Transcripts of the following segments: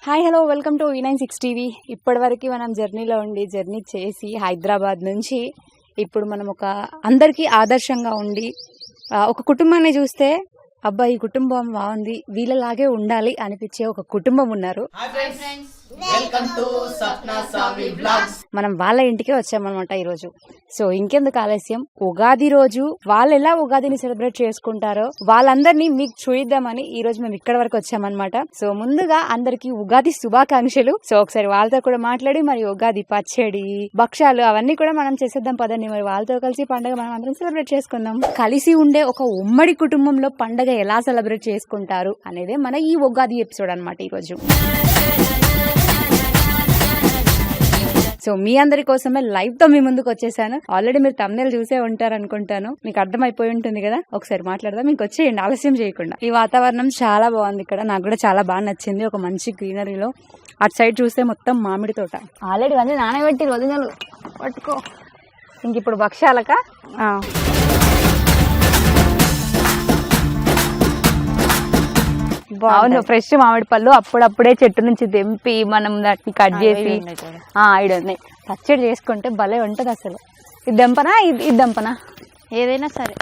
Hi hello welcome to V96 TV. ఇప్పటివరకు మనం journey చేసి హైదరాబాద్ నుంచి ఇప్పుడు మనం ఒక అందరికీ ఆదర్శంగా ఉండి ఒక కుటుంబాన్ని చూస్తే అబ్బా ఈ కుటుంబం బాగుంది వీళ్ళలాగే ఉండాలి అనిపించే ఒక కుటుంబం ఉన్నారు. మనం వాళ్ళ ఇంటికే వచ్చామన్నమాట ఈరోజు. సో ఇంకెందుకు ఆలస్యం, ఉగాది రోజు వాళ్ళు ఎలా ఉగాదిని సెలబ్రేట్ చేసుకుంటారో వాళ్ళందరినీ మీకు చూయిద్దామని ఈ రోజు మేము ఇక్కడ వరకు వచ్చామన్నమాట. సో ముందుగా అందరికి ఉగాది శుభాకాంక్షలు. సో ఒకసారి వాళ్ళతో కూడా మాట్లాడి మరి ఉగాది పచ్చడి భక్షాలు అవన్నీ కూడా మనం చేసేద్దాం పదండి. మరి వాళ్ళతో కలిసి పండుగ మనం అందరం సెలబ్రేట్ చేసుకుందాం. కలిసి ఉండే ఒక ఉమ్మడి కుటుంబంలో పండుగ ఎలా సెలబ్రేట్ చేసుకుంటారు అనేదే మన ఈ ఉగాది ఎపిసోడ్ అన్నమాట ఈరోజు. సో మీ అందరి కోసమే లైవ్ తో మీ ముందుకు వచ్చేసాను. ఆల్రెడీ మీరు thumbnail చూసే ఉంటారు అనుకుంటాను, మీకు అర్థమైపోయి ఉంటుంది కదా. ఒకసారి మాట్లాడదాం, మీకు వచ్చేయండి ఆలస్యం చేయకుండా. ఈ వాతావరణం చాలా బాగుంది ఇక్కడ, నాకు కూడా చాలా బాగా నచ్చింది. ఒక మంచి గ్రీనరీలో అటు సైడ్ చూస్తే మొత్తం మామిడి తోట. ఆల్రెడీ అన్నీ నానబెట్టి వదినలు పట్టుకో. ఇంక ఇప్పుడు భక్ష్యాలక బాగుంది. ఫ్రెష్ మామిడి పళ్ళు అప్పుడప్పుడే చెట్టు నుంచి తెంపి మనం దాన్ని కట్ చేసి ఐదు ఉన్నాయి పచ్చడి చేసుకుంటే భలే ఉంటది అసలు. ఇది దంపనా ఇది దంపనా ఏదైనా సరే.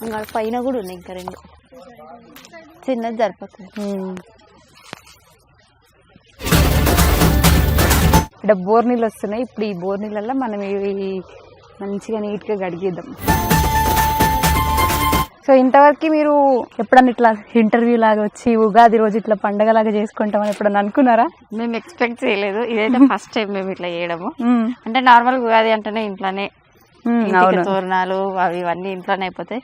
ఇంకా పైన కూడా ఉన్నాయి ఇంకా రెండు, చిన్నది సరిపోతుంది. ఇక్కడ బోర్ నీళ్ళు వస్తున్నాయి. ఇప్పుడు ఈ బోర్ నీళ్ళల్లో మనం ఇవి మంచిగా నీట్గా గడిగిద్దాం. సో ఇంతవరకు మీరు ఎప్పుడన్నా ఇట్లా ఇంటర్వ్యూ లాగా వచ్చి ఉగాది రోజు ఇట్లా పండగ లాగా చేసుకుంటామని ఎప్పుడన్నా అనుకున్నారా? మేము ఎక్స్పెక్ట్ చేయలేదు. ఇదైతే ఫస్ట్ టైం మేము ఇట్లా చేయడము. అంటే నార్మల్ ఉగాది అంటేనే ఇంట్లోనే తోరణాలు అవి ఇవన్నీ ఇంట్లోనే అయిపోతాయి.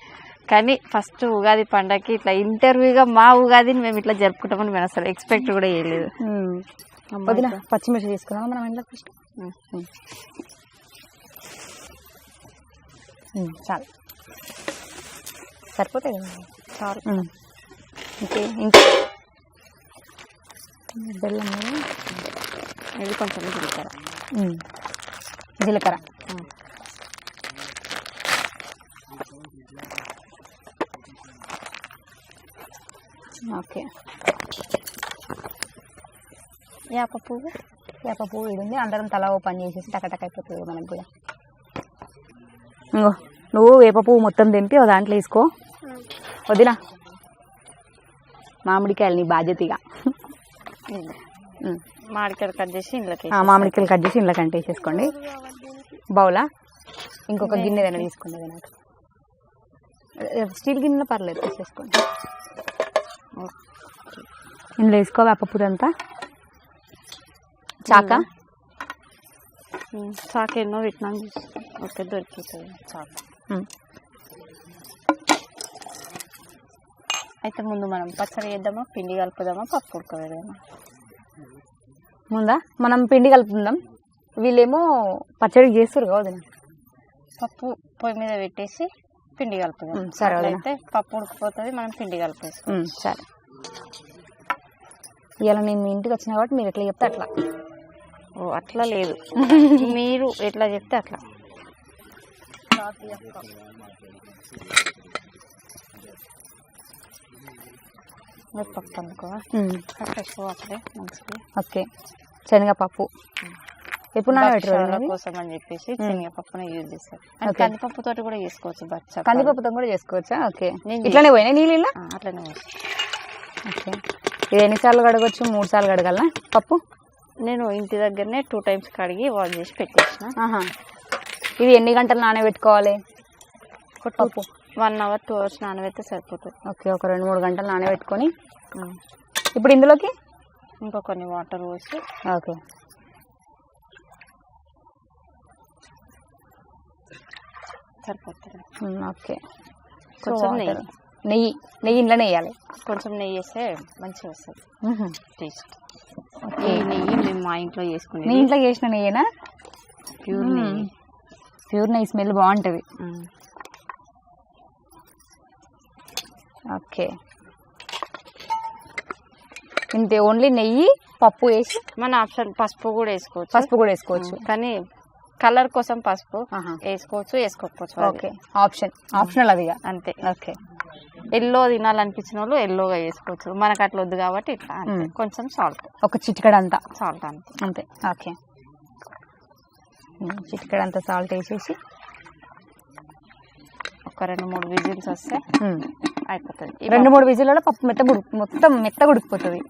కానీ ఫస్ట్ ఉగాది పండగకి ఇట్లా ఇంటర్వ్యూగా మా ఉగాదిని మేము ఇట్లా జరుపుకుంటామని మేము అసలు ఎక్స్పెక్ట్ కూడా చేయలేదు. వదిన పచ్చిమిర్చి తీసుకున్నామా మనం ఇంట్లో ఫస్ట్? చాలు, సరిపోతాయి కదా. చాలు. ఇంకా బెల్లం, ఇది కొంచెం జీలకర్ర. జీలకర్ర ఓకే. వేప పువ్వు ఇది ఉంది. అందరం తలా ఓ పని చేసేసి టకటక అయిపోతుంది మనకు కూడా. ఇంకో నువ్వు వేప పువ్వు మొత్తం తెంపి ఓ దాంట్లో వేసుకో వదినా. మామిడికాయలు నీ బాధ్యతగా. మామిడికాయలు కట్ చేసి ఇంట్లోకి ఇంట్లోకి వేసేసుకోండి. బౌలా ఇంకొక గిన్నె ఏదైనా తీసుకుంది నాకు, స్టీల్ గిన్నెలో పర్లేదు వేసేసుకోండి. ఇందులో వేసుకో వేప పువ్వు అంతా. చాక ఎన్నో విట్నాం ఓకే దొరికితుంది చాక. అయితే ముందు మనం పచ్చడి చేద్దామా, పిండి కలుపుదామా, పప్పు ఉడకవేద్దామా? ముందా మనం పిండి కలుపుకుందాం. వీళ్ళేమో పచ్చడి చేస్తారు కదా. పప్పు పొయ్యి మీద పెట్టేసి పిండి కలుపుదాం. సరే, అయితే పప్పు ఉడికిపోతుంది, మనం పిండి కలిపేస్తాం. సరే. ఇలా నేను మీ ఇంటికి వచ్చిన కాబట్టి మీరు ఎట్లా చెప్తే అట్లా. ఓ అట్లా లేదు, మీరు ఎట్లా చెప్తే అట్లా. పప్పు అనుకోవా ఫ్రెష్ అట్లే మంచిగా. ఓకే. శనగపప్పు ఎప్పుడు నానబెట్టారు కోసం అని చెప్పేసి శనగపప్పునే యూజ్ చేస్తారు. కందిపప్పు తోటి కూడా చేసుకోవచ్చు. కందిపప్పుతో కూడా చేసుకోవచ్చా? ఓకే. ఇట్లానే పోయినా నీళ్ళు ఇలా అట్లనే. ఓకే. ఇది ఎన్నిసార్లు కడగవచ్చు? 3 సార్లు కడగలనా పప్పు? నేను ఇంటి దగ్గరనే 2 times కడిగి వాష్ చేసి పెట్టేసిన. ఇది ఎన్ని గంటలు నానబెట్టుకోవాలి పప్పు? 1 hour 2 hours నానబెడితే సరిపోతుంది. ఓకే. ఒక 2-3 గంటలు నానబెట్టుకొని ఇప్పుడు ఇందులోకి ఇంకా కొన్ని వాటర్ పోసి. ఓకే. సరిపోతుంది. ఓకే. కొంచెం నెయ్యి ఇంట్లోనే వేయాలి. కొంచెం నెయ్యి వేస్తే మంచిగా వస్తుంది టేస్ట్. ఈ నెయ్యి మేము మా ఇంట్లో చేసుకుని. మీ ఇంట్లో చేసిన నెయ్యేనా? ప్యూర్ నెయ్యి స్మెల్ బాగుంటుంది. ఓకే. ఇంతే, ఓన్లీ నెయ్యి పప్పు వేసి. మన ఆప్షన్ పసుపు కూడా వేసుకోవచ్చు. కానీ కలర్ కోసం పసుపు వేసుకోవచ్చు, వేసుకోకపోవచ్చు. ఓకే. ఆప్షనల్ అది అంతే. ఓకే. ఎల్లో తినాలనిపించిన వాళ్ళు ఎల్లోగా వేసుకోవచ్చు, మనకు అట్లా వద్దు కాబట్టి ఇట్లా అంతే. కొంచెం సాల్ట్, ఒక చిటికెడంతా సాల్ట్ అంతే అంతే. ఓకే, చిటికెడంతా సాల్ట్ వేసేసి ఒక 2-3 విజిల్స్ వస్తే అయిపోతుంది. 2-3 విజిల్లో పప్పు మొత్తం మెత్తగా ఉడికిపోతుంది.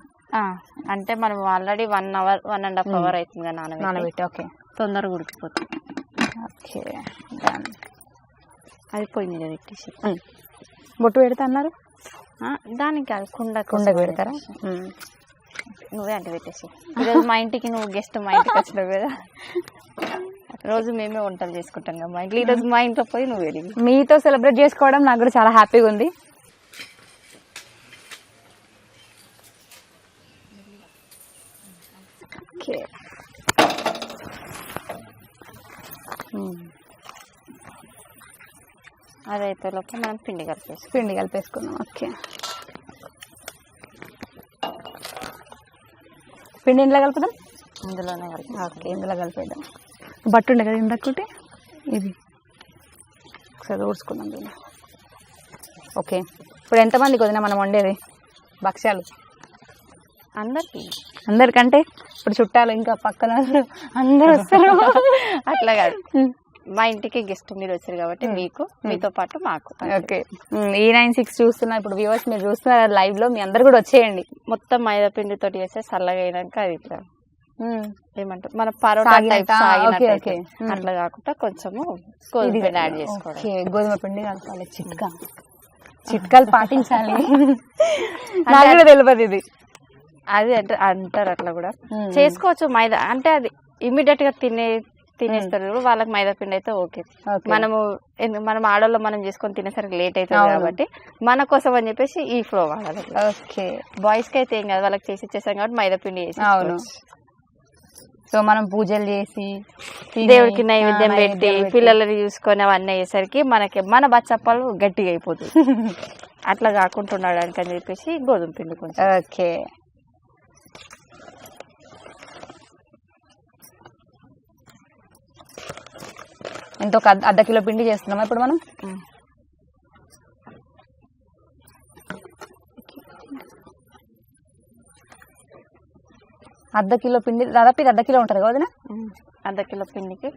అంటే మనం ఆల్రెడీ 1 అవర్ 1.5 అవర్ అవుతుంది నానబెట్టి. ఓకే, తొందరగా ఉడికిపోతుంది. ఓకే, అయిపోయింది కదా పెట్టేసి. బొట్టు పెడతా అన్నారు, దానికి అది కుండకు పెడతారా? నువ్వే అంటే పెట్టేసి. ఈరోజు మా ఇంటికి నువ్వు గెస్ట్ మా ఇంటికి వచ్చినావు కదా, రోజు మేమే వంటలు చేసుకుంటాం కదా మా ఇంట్లో, ఈరోజు మా ఇంట్లో పోయి నువ్వు వెళ్ళి మీతో సెలబ్రేట్ చేసుకోవడం నాకు కూడా చాలా హ్యాపీగా ఉంది. ఓకే, అదైతే లోపల మనం పిండి కలిపేసుకున్నాం. ఓకే, పిండి ఇంట్లో కలుపుదాం, ఇందులోనే కలిపి. ఓకే, ఇందులో కలిపేద్దాం. బట్టు ఉండే కదా ఇందక్కటి, ఇది ఒకసారి ఊడ్చుకుందాం దీన్ని. ఓకే, ఇప్పుడు ఎంతమందికి వదినా మనం వండేది భక్ష్యాలు? అందరికంటే ఇప్పుడు చుట్టాలు ఇంకా పక్కన అందరూ వస్తారు. అట్లా కాదు, మా ఇంటికి గెస్ట్ మీరు వచ్చారు కాబట్టి మీకు, మీతో పాటు మాకు. ఓకే, E96 చూస్తున్నా ఇప్పుడు వ్యూవర్స్, మీరు చూస్తున్నారు లైవ్ లో, మీ అందరు కూడా వచ్చేయండి. మొత్తం మైదా పిండితో చేస్తే చల్లగా అయినాక అది ఇట్లా ఏమంటారు మన పరోటా టైప్ అట్లా కాకుండా కొంచెము గోధుమ పిండి యాడ్ చేసుకోవాలి. గోధుమ పిండి కలపాలి, చిట్కాలు పాటించాలి. నాకు కూడా తెలియదు ఇది. అది అంటే అంటారు అట్లా కూడా చేసుకోవచ్చు. మైదా అంటే అది ఇమ్మీడియట్ గా తినేస్తారు వాళ్ళకి మైదా పిండి అయితే ఓకే. మనం ఆడవాళ్ళు మనం చేసుకొని తినేసరికి లేట్ అవుతుంది కాబట్టి మన కోసం అని చెప్పేసి ఈ ఫ్లో వాడాలి. ఓకే, బాయ్స్ కి అయితే ఏం కాదు, వాళ్ళకి చేసి ఇచ్చేసాం కాబట్టి మైదా పిండి చేసి. అవును, సో మనం పూజలు చేసి దేవుడికి నైవేద్యం పెట్టి పిల్లలని చూసుకొని అవన్నీ అయ్యేసరికి మన బచ్చప్పాలు గట్టిగా అయిపోతుంది. అట్లా కాకుండా ఉండడానికి అని చెప్పేసి గోధుమ పిండి కొంచెం. ఓకే, ఎంతో అర్ధ కిలో పిండి చేస్తున్నామా ఇప్పుడు మనం? అర్ధ కిలో పిండి దాదాపు ఇది అర్ధ కిలో ఉంటుంది కదా? అర్ధ కిలో పిండికి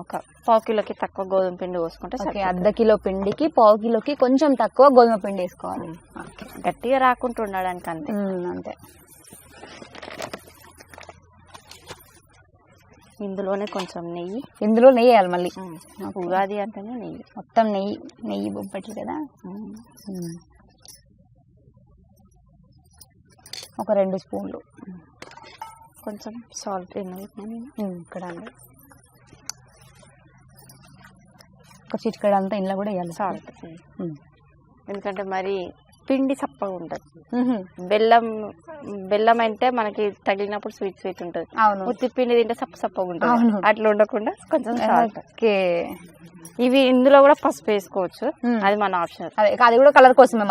ఒక 1/4 కిలోకి తక్కువ గోధుమ పిండి పోసుకుంటే. అర్ధ కిలో పిండికి 1/4 కిలోకి కొంచెం తక్కువ గోధుమ పిండి వేసుకోవాలి, గట్టిగా రాకుండా ఉండడానికి. అంతే అంతే. ఇందులోనే కొంచెం నెయ్యి, ఇందులో నెయ్యి వేయాలి మళ్ళీ. ఉగాది అంటేనే నెయ్యి, మొత్తం నెయ్యి బొబ్బట్లు కదా. ఒక 2 స్పూన్లు, కొంచెం సాల్ట్ ఇక్కడ ఒక చిటికెడ అంతా ఇంట్లో కూడా వేయాలి సాల్ట్. ఎందుకంటే మరి పిండి చప్పగా ఉంటుంది. బెల్లం అంటే మనకి తగిలినప్పుడు స్వీట్ ఉంటుంది. ఉత్తి పిండి తింటే సప్పగా ఉంటుంది. అట్లా ఉండకుండా కొంచెం సాల్ట్. ఇవి ఇందులో కూడా పసుపు వేసుకోవచ్చు, అది మన ఆప్షన్. అది కూడా కలర్ కోసమే.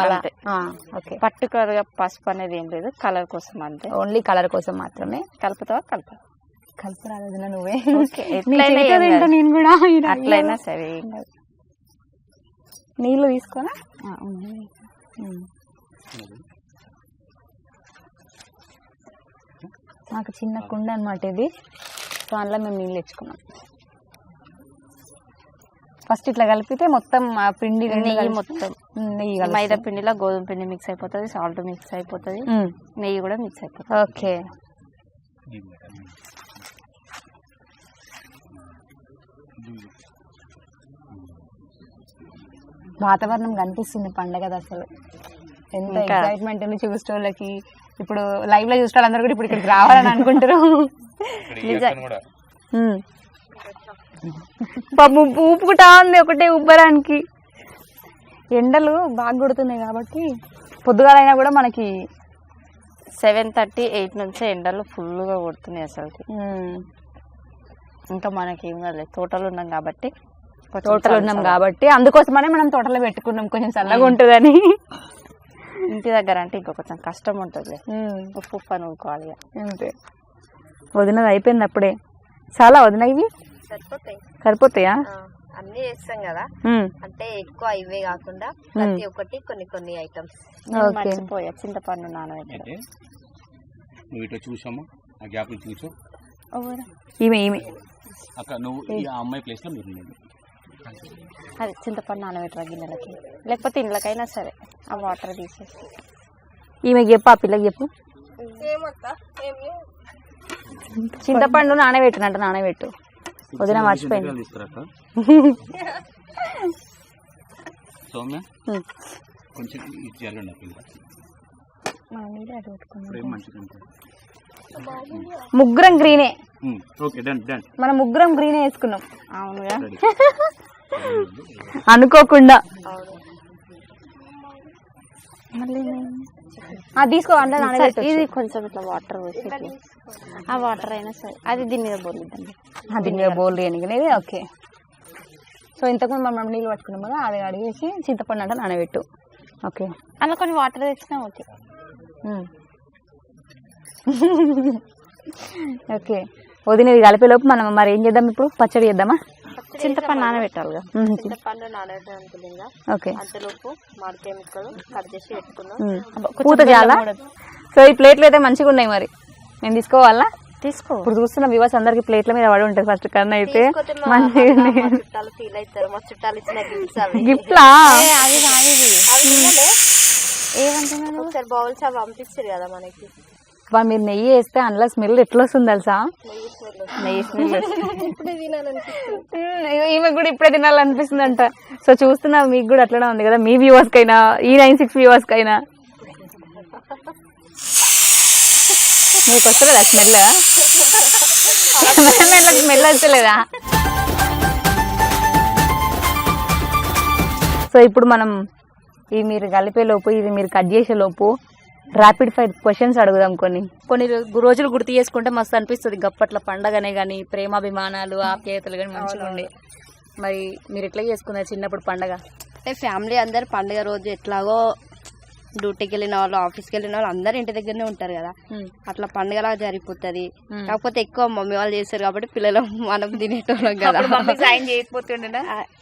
పర్టికులర్ గా పసుపు అనేది ఏం లేదు, కలర్ కోసం అంతే, ఓన్లీ కలర్ కోసం మాత్రమే. కలుపుతావా? కలుపురాదు నువ్వే, నేను కూడా అట్లయినా సరే. నీళ్ళు తీసుకోనా? మాకు చిన్న కుండ అన్నమాట ఇది, సో అందులో మేము నీళ్ళు తెచ్చుకున్నాం. ఫస్ట్ ఇట్లా కలిపితే మొత్తం పిండి నెయ్యి మొత్తం మైదా పిండిలో గోధుమ పిండి మిక్స్ అయిపోతుంది, సాల్ట్ మిక్స్ అయిపోతుంది, నెయ్యి కూడా మిక్స్ అయిపోతుంది. ఓకే, వాతావరణం కనిపిస్తుంది పండగ అసలు. ఎంత ఎక్సైట్మెంట్ ఉంది చూసే వాళ్ళకి. ఇప్పుడు లైవ్ లో చూసే వాళ్ళందరూ కూడా ఇప్పుడు ఇక్కడికి రావాలని అనుకుంటారు. ఊపుకుంటా ఉంది ఒకటే ఉబ్బరానికి. ఎండలు బాగా కొడుతున్నాయి కాబట్టి పొద్దుగాలైనా కూడా మనకి 7:30-8 నుంచే ఎండలు ఫుల్గా కొడుతున్నాయి అసలు. ఇంకా మనకి ఏం కాదు, తోటలు ఉన్నాం కాబట్టి అందుకోసమనే మనం తోటలో పెట్టుకున్నాం, కొంచెం చల్లగా ఉంటుందని. ఇంటి దగ్గర అంటే ఇంకో కొంచెం కష్టం ఉంటుంది, ఉప్పు నూరుకోవాలి అంతే. వదినది అయిపోయింది అప్పుడే. చాలా వదిన ఇవి సరిపోతాయా? అన్ని చేస్తాం కదా, అంటే ఎక్కువ ఇవే కాకుండా ప్రతి ఒక్కటి కొన్ని కొన్ని ఐటమ్స్. మర్చిపోయా చింతపండు నానబెట్టడం. నువ్వు ఇట్లా చూసామా ఆ గ్యాప్ చూసావు ఈమె ఈమె అక్కడ నువ్వు ఈ అమ్మాయి ప్లేస్ లో మీరు అది చింతపండు నానబెట్టరా గిన్నెలకి, లేకపోతే ఇండ్లకైనా సరే ఆ వాటర్ తీసేసి. ఈమెకి చెప్పు, ఆ పిల్లకి చెప్పు. చింతపండు నానబెట్టునంట, నానబెట్టు. వదిన మర్చిపోయింది. సౌమ్య కొంచెం జరగండి ముగ్గురం గ్రీనే. Okay done done. మనం ముగ్గురం గ్రీనే వేసుకున్నాం. అవునుగా అనుకోకుండా. తీసుకో అంటే ఇది కొంచెం ఇట్లా వాటర్ పోసి ఆ వాటర్ అయినా సరే అది దీని మీద బోర్లిద్దండి. దీని మీద బోల్ రేణికి. ఓకే. సో ఇంతకుముందు మనం నీళ్ళు పట్టుకున్నాం కదా, అది అడిగేసి చింతపండు అంటే నానబెట్టు. ఓకే. అందులో కొన్ని వాటర్ తెచ్చినా ఓకే. ఓకే. వదినది కలిపేలోపు మనం మరి ఏం చేద్దాం ఇప్పుడు? పచ్చడి చేద్దామా? చింతపండు నానబెట్టాలిగా. చింతపండు నానబెట్టాలి. ఓకే. అంతలోపు మామిడికాయ ముక్కలు కట్ చేసి పెట్టుకున్నాం. పూత చాలా. సో ఈ ప్లేట్లు అయితే మంచిగా ఉన్నాయి, మరి నేను తీసుకోవాలా? తీసుకో. ఇప్పుడు చూస్తున్న వ్యూవర్స్ అందరికి ప్లేట్ల మీద పడి ఉంటుంది ఫస్ట్ కన్నా అయితే. చుట్టాలు ఫీల్ అవుతారు. మా చుట్టాలు ఇచ్చిన గిఫ్ట్స్ అవి. గిఫ్ట్లా? అది కాదు, ఏమంటున్నాను, ఒకసారి బౌల్స్ అవి పంపిస్తారు కదా మనకి. మీరు నెయ్యి వేస్తే అందులో స్మెల్ ఎట్లా వస్తుంది తెలుసా? నెయ్యి స్మెల్. ఈమె కూడా ఇప్పుడే తినాలనిపిస్తుంది అంట. సో చూస్తున్నా మీకు కూడా అట్లనే ఉంది కదా, మీ వ్యూవర్స్ కైనా E96 వ్యూవర్స్ కైనా. మీకు వస్తలేదా స్మెల్? స్మెల్ వచ్చలేదా? సో ఇప్పుడు మనం ఇది మీరు కలిపే లోపు, ఇది మీరు కట్ చేసే లోపు ర్యాపిడ్ ఫైర్ క్వశ్చన్స్ అడుగుదాం. కొన్ని రోజులు గుర్తు చేసుకుంటే మస్తు అనిపిస్తుంది. గప్పట్ల పండగనే కానీ ప్రేమాభిమానాలు ఆప్యాయతలు కానీ మంచిగా ఉండే. మరి మీరు ఎట్లా చేసుకున్నారు చిన్నప్పుడు పండగ? అంటే ఫ్యామిలీ అందరు పండుగ రోజు ఎట్లాగో డ్యూటీకి వెళ్ళిన వాళ్ళు, ఆఫీస్కి వెళ్ళిన వాళ్ళు అందరు ఇంటి దగ్గరనే ఉంటారు కదా, అట్లా పండుగలా జరిగిపోతుంది. కాకపోతే ఎక్కువ మమ్మీ వాళ్ళు చేస్తారు కాబట్టి పిల్లలు మనం తినేటోళ్ళం కదా.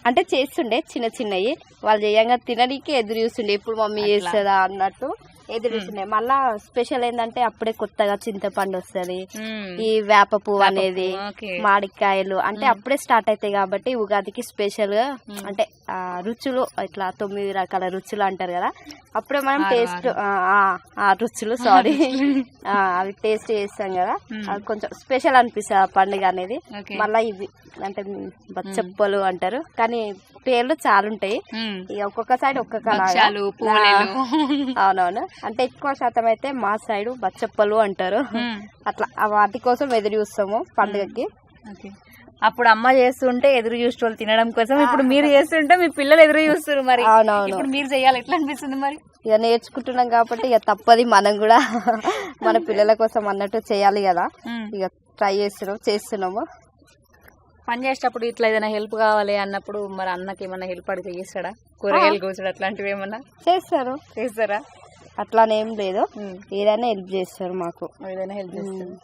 అంటే చేస్తుండే చిన్న చిన్నవి, వాళ్ళు చేయంగా తినడానికి ఎదురు చూస్తుండే, ఎప్పుడు మమ్మీ చేస్తుందా అన్నట్టు ఎదురు చూస్తుండే. మళ్ళా స్పెషల్ ఏంటంటే అప్పుడే కొత్తగా చింతపండు వస్తుంది, ఈ వేప పువ్వు అనేది, మామిడికాయలు అంటే అప్పుడే స్టార్ట్ అవుతాయి కాబట్టి ఉగాదికి స్పెషల్ గా అంటే రుచులు ఇట్లా 9 రకాల రుచులు అంటారు కదా, అప్పుడే మనం టేస్ట్ రుచులు సారీ అవి టేస్ట్ చేస్తాం కదా, అది కొంచెం స్పెషల్ అనిపిస్తుంది ఆ పండుగ అనేది. మళ్ళా ఇవి అంటే బచ్చప్పలు అంటారు, కానీ పేర్లు చాలా ఉంటాయి. ఒక్కొక్క సైడ్ ఒక్కొక్క అవునవును. అంటే ఎక్కువ శాతం అయితే మా సైడ్ బచ్చప్పలు అంటారు. అట్లా వాటి కోసం ఎదురు చూస్తాము పండుగకి. అప్పుడు అమ్మ చేస్తుంటే ఎదురు చూసేవాళ్ళు తినడం కోసం, ఇప్పుడు మీరు చేస్తుంటే మీ పిల్లలు ఎదురు చూస్తారు. మరి ఇప్పుడు మీరు చేయాలి, ఎట్లా అనిపిస్తుంది మరి? ఇక నేర్చుకుంటున్నాం కాబట్టి ఇక తప్పది, మనం కూడా మన పిల్లల కోసం అన్నట్టు చేయాలి కదా, ఇక ట్రై చేస్తున్నాము. పని చేసేటప్పుడు ఇట్లా ఏదైనా హెల్ప్ కావాలి అన్నప్పుడు మరి అన్నకి ఏమన్నా హెల్ప్ అడిగితే చేస్తాడా? కూరగాయలు కోసడు అట్లాంటివి ఏమన్నా చేస్తారా? అట్లానేం లేదు, ఏదైనా హెల్ప్ చేస్తారు మాకు. ఏదైనా హెల్ప్ చేస్తారు.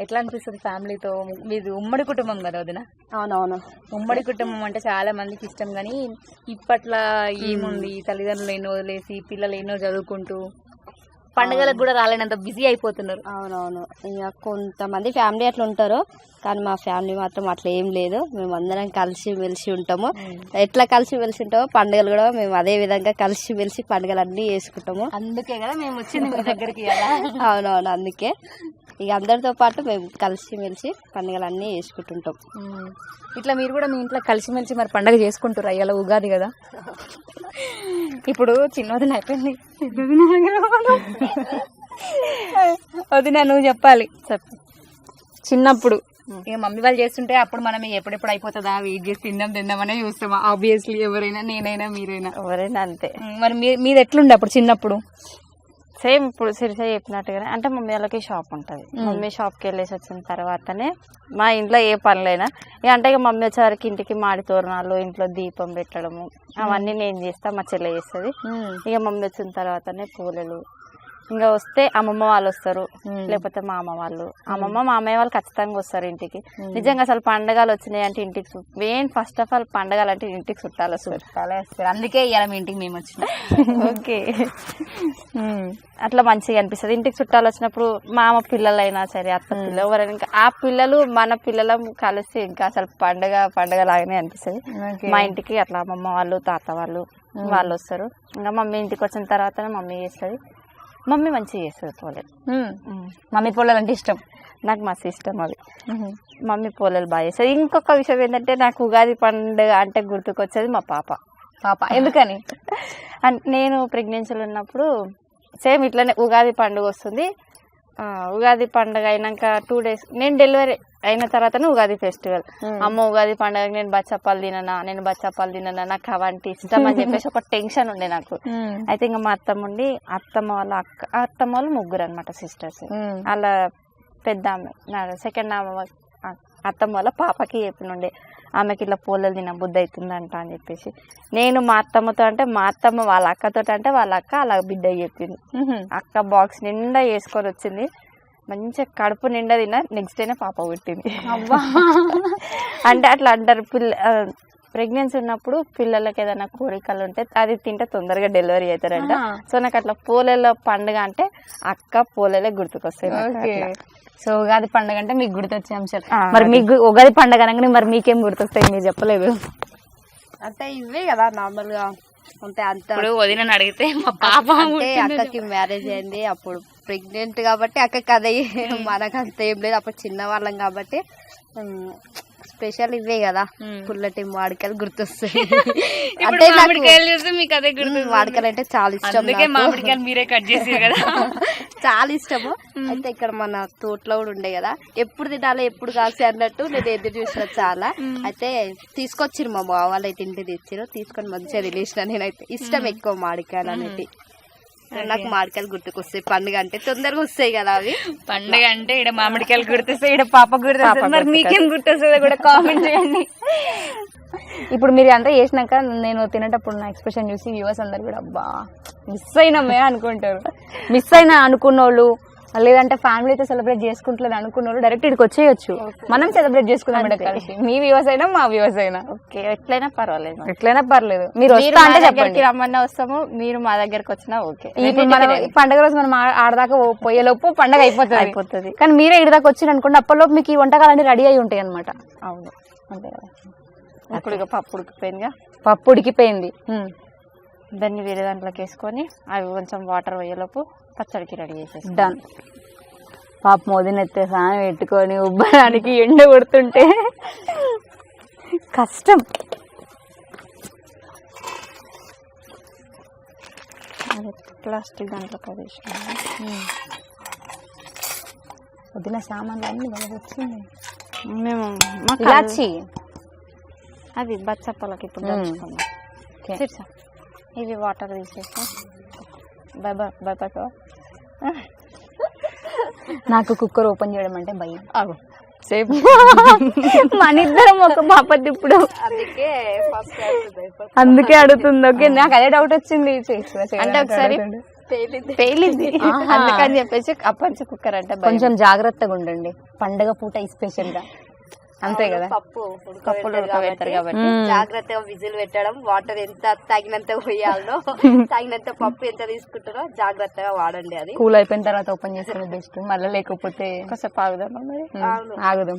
ఎట్లా అనిపిస్తుంది ఫ్యామిలీతో? మీది ఉమ్మడి కుటుంబం కదా వదిన? అవునవును. ఉమ్మడి కుటుంబం అంటే చాలా మందికి ఇష్టం, కానీ ఇప్పట్లో ఏముంది, తల్లిదండ్రులు ఎన్నో వదిలేసి పిల్లలు ఎన్నో చదువుకుంటూ పండుగలకు కూడా రాలేనంత బిజీ అయిపోతున్నారు. అవునవును. ఇక కొంతమంది ఫ్యామిలీ అట్లా ఉంటారు, కానీ మా ఫ్యామిలీ మాత్రం అట్లా ఏం లేదు. మేము అందరం కలిసి మెలిసి ఉంటాము. ఎట్లా కలిసి మెలిసి ఉంటామో పండుగలు కూడా మేము అదే విధంగా కలిసి మెలిసి పండుగలు అన్ని చేసుకుంటాము. అందుకే కదా మేము వచ్చింది మీ దగ్గరికి. అవునవును, అందుకే ఇక అందరితో పాటు మేము కలిసి మెలిసి పండుగలు అన్ని చేసుకుంటుంటాం. ఇట్లా మీరు కూడా మీ ఇంట్లో కలిసిమెలిసి మరి పండుగ చేసుకుంటారు. అయ్యాల ఉగాది కదా, ఇప్పుడు చిన్నదిన అయిపోయింది. వదిన నువ్వు చెప్పాలి. చిన్నప్పుడు ఇక మమ్మీ వాళ్ళు చేస్తుంటే అప్పుడు మనం ఎప్పుడెప్పుడు అయిపోతుందా వెయిట్ చేసి తిందామనే చూస్తామా? ఆబ్వియస్లీ ఎవరైనా, నేనైనా మీరైనా ఎవరైనా అంతే. మరి మీది ఎట్లుండే అప్పుడు చిన్నప్పుడు? సేమ్ ఇప్పుడు సిరిస చెప్పినట్టుగానే, అంటే మమ్మీ వాళ్ళకి షాప్ ఉంటుంది. మమ్మీ షాప్కి వెళ్ళేసి వచ్చిన తర్వాతనే మా ఇంట్లో ఏ పనులైనా ఇక అంటే ఇక మమ్మీ వచ్చేసరికి ఇంటికి మాడి తోరణాలు, ఇంట్లో దీపం పెట్టడము అవన్నీ నేను చేస్తా, మా చెల్లె చేస్తుంది. ఇక మమ్మీ వచ్చిన తర్వాతనే పూలలు ఇంకా వస్తే అమ్మమ్మ వాళ్ళు వస్తారు, లేకపోతే మా అమ్మ వాళ్ళు, అమ్మమ్మ మామయ్య వాళ్ళు ఖచ్చితంగా వస్తారు ఇంటికి. నిజంగా అసలు పండగలు వచ్చినాయి అంటే ఇంటికి మెయిన్ ఫస్ట్ ఆఫ్ ఆల్ పండగలు అంటే ఇంటికి చుట్టాలు వస్తారు. అందుకే ఇవాళ మీ ఇంటికి మేము వచ్చినాం. ఓకే, అట్లా మంచిగా అనిపిస్తుంది. ఇంటికి చుట్టాలు వచ్చినప్పుడు మామ పిల్లలైనా సరే, అత్త పిల్లలు ఎవరైనా, ఇంకా ఆ పిల్లలు మన పిల్లలం కలిసి ఇంకా అసలు పండగ లాగానే అనిపిస్తుంది. మా ఇంటికి అట్లా అమ్మమ్మ వాళ్ళు, తాత వాళ్ళు వస్తారు. ఇంకా మమ్మీ ఇంటికి వచ్చిన తర్వాత మమ్మీ చేస్తుంది. మమ్మీ మంచిగా చేస్తుంది పోలేలు. మమ్మీ పొలాలు అంటే ఇష్టం నాకు మస్తు ఇష్టం అవి. మమ్మీ పోలేలు బాగా చేస్తుంది. ఇంకొక విషయం ఏంటంటే నాకు ఉగాది పండుగ అంటే గుర్తుకొచ్చేది మా పాప. ఎందుకని నేను ప్రెగ్నెన్సీలో ఉన్నప్పుడు సేమ్ ఇట్లనే ఉగాది పండుగ వస్తుంది. ఉగాది పండుగ అయినాక 2 days నేను డెలివరీ అయిన తర్వాతనే ఉగాది ఫెస్టివల్. అమ్మ ఉగాది పండుగ నేను బచ్చప్పాలు తిననా, నాకు అవంటి ఇష్టం అని చెప్పేసి ఒక టెన్షన్ ఉండే నాకు. అయితే ఇంకా మా అత్తమ్మ వాళ్ళు 3 అనమాట సిస్టర్స్. అలా పెద్ద ఆమె సెకండ్ ఆమె అత్తమ్మ వాళ్ళ పాపకి చెప్పినుండే, ఆమెకి ఇట్లా పోలేలు తిన బుద్ధి అవుతుందంట అని చెప్పేసి. నేను మా అత్తమ్మతో అంటే మా అత్తమ్మ వాళ్ళ అక్కతో అంటే వాళ్ళ అక్క అలా బిడ్డ చెప్పింది. అక్క బాక్స్ నిండా వేసుకొని వచ్చింది, మంచిగా కడుపు నిండా తిన్నా. నెక్స్ట్ డేనే పాప పుట్టింది. అంటే అట్లా అంటారు, ప్రెగ్నెన్సీ ఉన్నప్పుడు పిల్లలకి ఏదైనా కోరికలు ఉంటే అది తింటే తొందరగా డెలివరీ అవుతారంట. సో నాకు అట్లా పోలేల పండుగ అంటే అక్క పోలేలే గుర్తుకొస్తాయి. సో ఉగాది పండుగ అంటే మీకు గుర్తొచ్చే అంశాలు. మరి మీకు ఉగాది పండుగ అనగానే మరి మీకేం గుర్తొస్తాయి మీరు చెప్పలేదు? అంటే ఇవే కదా నార్మల్ గా అంటే అంత. వదిన అడిగితే మా పాప అంటే అక్కకి మ్యారేజ్ అయింది అప్పుడు ప్రెగ్నెంట్ కాబట్టి అక్కకి అదే, మనకు అంత ఏం లేదు. అప్పుడు చిన్నవాళ్ళం కాబట్టి స్పెషల్ ఇవే కదా, పుల్లటి మామిడికాయలు గుర్తొస్తాయి. అంటే మామిడికాయలు అంటే చాలా ఇష్టం, మామిడికాయలు మీరే కట్ చేసారు కదా, చాలా ఇష్టము. అయితే ఇక్కడ మన తోటలో కూడా ఉండే కదా, ఎప్పుడు తినాలి ఎప్పుడు కాసి అన్నట్టు నేను ఎదురు చూసిన చాలా. అయితే తీసుకొచ్చిరు మా బావ వాళ్ళు, అయితే ఇంటికి తెచ్చిరు, తీసుకొని మంచిగా తినేసిన. నేనైతే ఇష్టం ఎక్కువ మామిడికాయలు అనేది. నాకు మామిడికాయలు గుర్తుకొస్తాయి. పండుగ అంటే తొందరగా వస్తాయి కదా అవి. పండుగ అంటే ఇక్కడ మామిడికాయలు గుర్తొస్తాయి, ఇక్కడ పాప గుర్తొస్తుంది. మరి మీకేం గుర్తొస్తుందో కూడా కామెంట్ చేయండి. ఇప్పుడు మీరు అంతా చేసినాక నేను తినేటప్పుడు నా ఎక్స్ప్రెషన్ చూసి వ్యూవర్స్ అందరు కూడా అబ్బా మిస్ అయినామే అనుకుంటారు. మిస్ అయినా అనుకున్నోళ్ళు, లేదంటే ఫ్యామిలీతో సెలబ్రేట్ చేసుకుంటలేదు అనుకున్నోళ్ళు డైరెక్ట్ ఇక్కడికి వచ్చేయచ్చు, మనం సెలబ్రేట్ చేసుకుందాం ఇక్కడ కలిసి. మీ వ్యూవర్స్ అయినా మా వ్యూవర్స్ అయినా ఓకే, ఎట్లయినా పర్లేదు. మీరు వస్తా అంటే చెప్పండి, రమ్మన్నా వస్తాము, మీరు మా దగ్గరకు వచ్చినా ఓకే. ఇప్పుడు మనం పండుగ రోజు మనం ఆడదాకా పోయేలోపు పండుగ అయిపోతుంది. కానీ మీరే ఇటు దాకా వచ్చిన అనుకోండి, అప్పటిలోపు మీకు ఈ వంటకాలన్నీ రెడీ అయి ఉంటాయి అనమాట. అవును, అంతే కదా. ఇప్పుడు ఇక పప్పు ఉడికిపోయింది. దాన్ని వేరే దాంట్లోకి వేసుకొని అవి కొంచెం వాటర్ పోయేలోపు పచ్చడికి రెడీ చేసేసి డన్. పాప మోదినెత్తే సాయం పెట్టుకొని ఉబ్బడానికి ఎండ కొడుతుంటే కష్టం. అది ప్లాస్టిక్ దాంట్లో వదిన సామాన్లు అన్ని వచ్చింది. మేము ఇలాచి అవి బచ్చప్పలకి ఇప్పుడు దంచుకున్నాం. ఇవి వాటర్ తీసేస్తాం. బాయ్. నాకు కుక్కర్ ఓపెన్ చేయడం అంటే భయం. సేపు మన ఇద్దరం ఒక పాపది ఇప్పుడు, అందుకే అడుగుతుంది. ఓకే, నాకు అదే డౌట్ వచ్చింది. అంటే ఒకసారి పేలింది అందుకని చెప్పేసి అప్పటి నుంచి కుక్కర్ అంటే కొంచెం జాగ్రత్తగా ఉండండి పండగ పూట ఎస్పెషల్ గా. అంతే కదా, పప్పులు ఉడకబెడతారు కాబట్టి జాగ్రత్తగా విజిల్ పెట్టడం, వాటర్ ఎంత తగినంత పోయాలో, తగినంత పప్పు ఎంత తీసుకుంటారో జాగ్రత్తగా వాడండి. అది కూల్ అయిపోయిన తర్వాత ఓపెన్ చేస్తే బెస్ట్. మళ్ళీ లేకపోతే కాసేపు ఆగుదామా? మరి ఆగుదాం.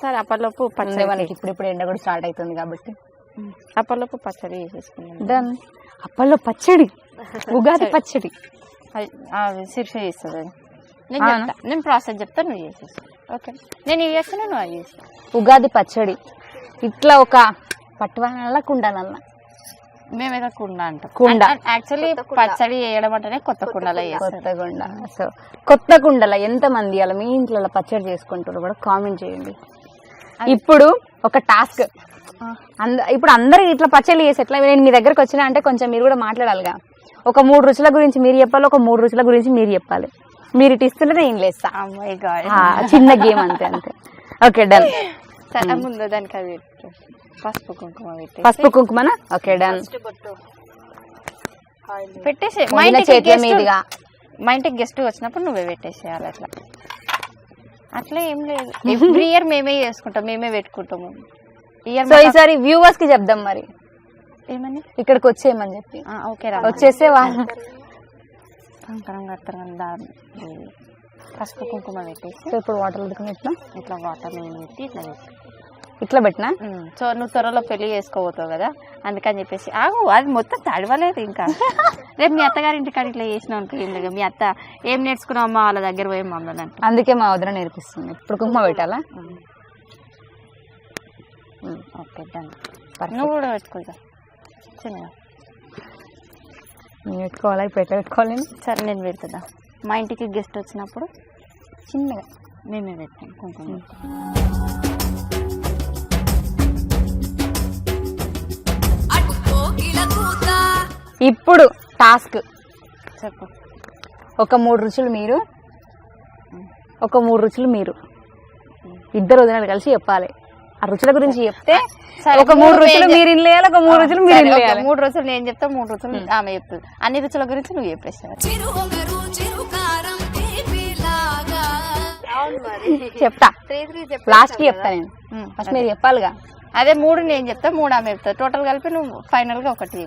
సరే, అప్పటిలోపు పచ్చడి, మనకి ఇప్పుడు ఎండ కూడా స్టార్ట్ అవుతుంది కాబట్టి అప్పటిలోపు పచ్చడి చేసేసుకున్నాం. డన్. అప్పట్లో పచ్చడి, ఉగాది పచ్చడి శీర్ష చేస్తుంది. నేను ప్రాసెస్ చెప్తా, నువ్వు చేసేసి. ఓకే, నేను ఇవి చేస్తాను, నువ్వు అది చేస్తా. ఉగాది పచ్చడి ఇట్లా ఒక పట్టువల్ల కుండాలన్న, మేమైతే కుండ అంటాం. కుండ యాక్చువల్లీ పచ్చడి చేయడం అంటేనే కొత్త కుండలో, కొత్త కుండ. సో కొత్త కుండలో ఎంతమంది అలా మీ ఇంట్లో పచ్చడి చేసుకుంటారో కూడా కామెంట్ చేయండి. ఇప్పుడు ఒక టాస్క్, ఇప్పుడు అందరు ఇట్లా పచ్చడి చేసి ఎట్లా, నేను మీ దగ్గరకు వచ్చినా అంటే కొంచెం మీరు కూడా మాట్లాడాలిగా. ఒక 3 రుచుల గురించి మీరు చెప్పాలి, ఒక 3 రుచుల గురించి మీరు చెప్పాలి. మీరు ఇటు ఇస్తుంటే నేను లేస్తా. చిన్న గేమ్, అంతే. Okay, done. ముందు దానికి అది పసుపు కుంకుమనా? Okay, done. పెట్టేసి చేతుల మీదుగా మా ఇంటికి గెస్ట్ వచ్చినప్పుడు నువ్వే పెట్టేసేయాలి అట్లా. అట్లా ఏం లేదు, ఎవ్రీ ఇయర్ మేమే చేసుకుంటాం, మేమే పెట్టుకుంటాము. సో ఈసారి వ్యూవర్స్ కి చెప్దాం మరి ఏమని ఇక్కడికి వచ్చేయమని చెప్పి. ఓకే రా, వచ్చేసే వాళ్ళు కంకణం కడతారు కానీ దాని పసుపు కుంకుమ పెట్టేసి. సో ఇప్పుడు వాటర్ ఉడుకుని ఇట్లా వాటర్ పెట్టి ఇట్లా పెట్టి ఇట్లా పెట్టినా. సో నువ్వు త్వరలో పెళ్లి చేసుకోబోతావు కదా, అందుకని చెప్పేసి ఆగు, అది మొత్తం తడవలేదు ఇంకా. రేపు మీ అత్తగారి ఇంటికాడ ఇట్లా చేసినావు అనుకో, ఏం లేదు, మీ అత్త ఏం నేర్చుకున్నావమ్మా వాళ్ళ దగ్గర పోయి మమ్మల్ని అంటే. అందుకే మా వదిన నేర్పిస్తుంది. ఇప్పుడు కుంకుమ పెట్టాలా? Okay done. నువ్వు కూడా పెట్టుకుంటా చిన్నగా. నేను పెట్టుకోవాలా? ఇప్పుడు ఎట్లా పెట్టుకోవాలి? సరే నేను పెడుతుందా. మా ఇంటికి గెస్ట్ వచ్చినప్పుడు చిన్నగా మేమే పెట్టాం కుంకుమ. ఇప్పుడు టాస్క్ చెప్పు. ఒక 3 రుచులు మీరు, ఒక 3 రుచులు మీరు, ఇద్దరు వదినాలు కలిసి చెప్పాలి. ఆ రుచుల గురించి చెప్తే ఒక 3 రుచులు మీరు ఇల్లేయాలి, ఒక 3 రుచులు మీరు ఇల్లేయాలి. 3 రుచులు నేను చెప్తా, 3 రుచులు ఆమె చెప్తుంది. అన్ని రుచుల గురించి నువ్వు చెప్పేసావు. చెప్తా, లాస్ట్ కి చెప్తా నేను. ఫస్ట్ మీరు చెప్పాలిగా. అదే 3 నేను చెప్తా, 3 ఆమె చెప్తా. టోటల్ కలిపి నువ్వు ఫైనల్ గా ఒకటి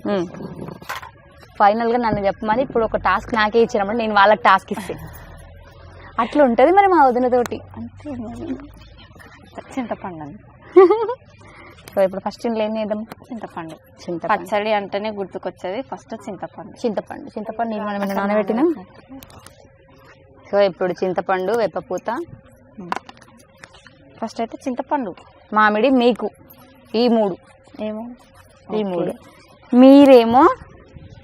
ఫైనల్ గా నన్ను చెప్పమని. ఇప్పుడు ఒక టాస్క్ నాకే ఇచ్చినప్పుడు నేను వాళ్ళకి టాస్క్ ఇస్తే అట్లా ఉంటది మరి మా వదినతోటి. అంతే. చింతపండు. సో ఇప్పుడు ఫస్ట్ ఇంట్లో ఏం చేద్దాం? చింతపండు. చింతపండు పచ్చడి అంటేనే గుర్తుకొచ్చేది ఫస్ట్ చింతపండు. చింతపండు చింతపండు నేను మనం నానబెట్టినా. సో ఇప్పుడు చింతపండు, వేపపూత. ఫస్ట్ అయితే చింతపండు, మామిడి, మీకు ఈ 3. ఏమో ఈ 3. మీరేమో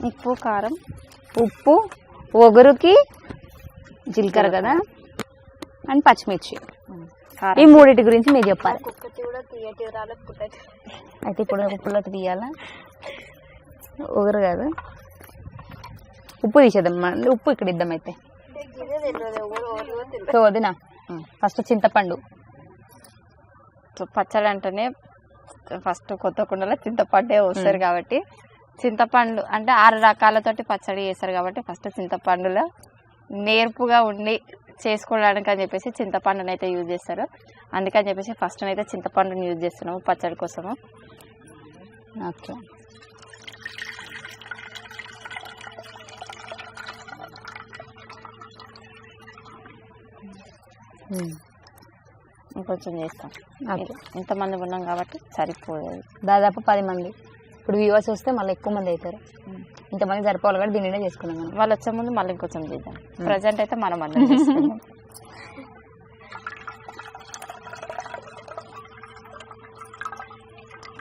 ఉప్పు, కారం, ఉప్పు, ఒగరుకి జీలకర్ర కదా, అండ్ పచ్చిమిర్చి. ఈ 3 గురించి మీరు చెప్పాలి. అయితే ఇప్పుడు ఒక పుల్లటి తీయాలా? ఒగరు కాదు, ఉప్పు తీసేద్దాం. ఉప్పు ఇక్కడ ఇద్దాం. అయితే సో వదినా ఫస్ట్ చింతపండు. పచ్చడి అంటేనే ఫస్ట్ కొత్త కుండలో చింతపండే వస్తారు కాబట్టి, చింతపండు అంటే 6 రకాలతోటి పచ్చడి చేస్తారు కాబట్టి ఫస్ట్ చింతపండులో నేర్పుగా ఉండి చేసుకోవడానికి అని చెప్పేసి చింతపండుని అయితే యూజ్ చేస్తారు. అందుకని చెప్పేసి ఫస్ట్ అయితే చింతపండుని యూజ్ చేస్తున్నాము పచ్చడి కోసము. ఓకే. ఇంకొంచెం చేస్తాం, ఇంతమంది ఉన్నాం కాబట్టి సరిపోదు. దాదాపు 10 మంది. ఇప్పుడు వ్యూవర్స్ వస్తే మళ్ళీ ఎక్కువ మంది అవుతారు. ఇంతమంది సరిపోవాలి కాబట్టి దీనినే చేసుకున్నాం మనం. వాళ్ళు వచ్చే ముందు మళ్ళీ ఇంకొంచెం చేద్దాం. ప్రజెంట్ అయితే మనం అందరం చేసుకుందాం.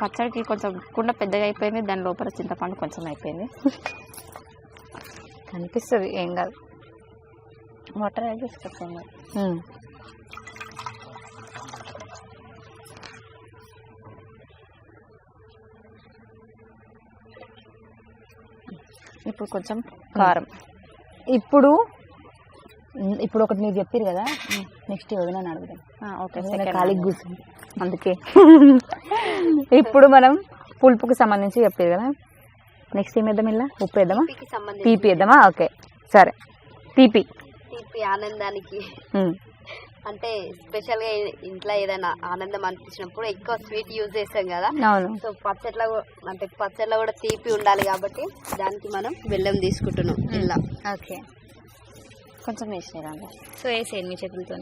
పచ్చడికి కొంచెం కుండ పెద్దగా అయిపోయింది, దాని లోపల చింతపండు కొంచెం అయిపోయింది. కనిపిస్తుంది, ఏం కాదు. వాటర్ యాడ్ చేసుకొచ్చాము. ఇప్పుడు కొంచెం కారం. ఇప్పుడు ఒకటి మీరు చెప్పారు కదా, నెక్స్ట్ వదిన అడుగుదాం. ఓకే, ఖాళీకి కూర్చుంది అందుకే. ఇప్పుడు మనం పులుపుకి సంబంధించి చెప్పారు కదా, నెక్స్ట్ ఏం వేద్దాం? ఇలా ఉప్పు వేద్దామా, తీపి వేద్దామా? ఓకే సరే. తీపి ఆనందానికి అంటే స్పెషల్ గా ఇంట్లో ఏదైనా ఆనందం అనిపించినప్పుడు ఎక్కువ స్వీట్ యూజ్ చేస్తాం కదా. సో పచ్చడిలో కూడా తీపి ఉండాలి కాబట్టి దానికి మనం బెల్లం తీసుకుంటున్నాం ఇలా. ఓకే, కొంచెం వేసేయాలి. సో వేసేయండి మీ చేతులతో.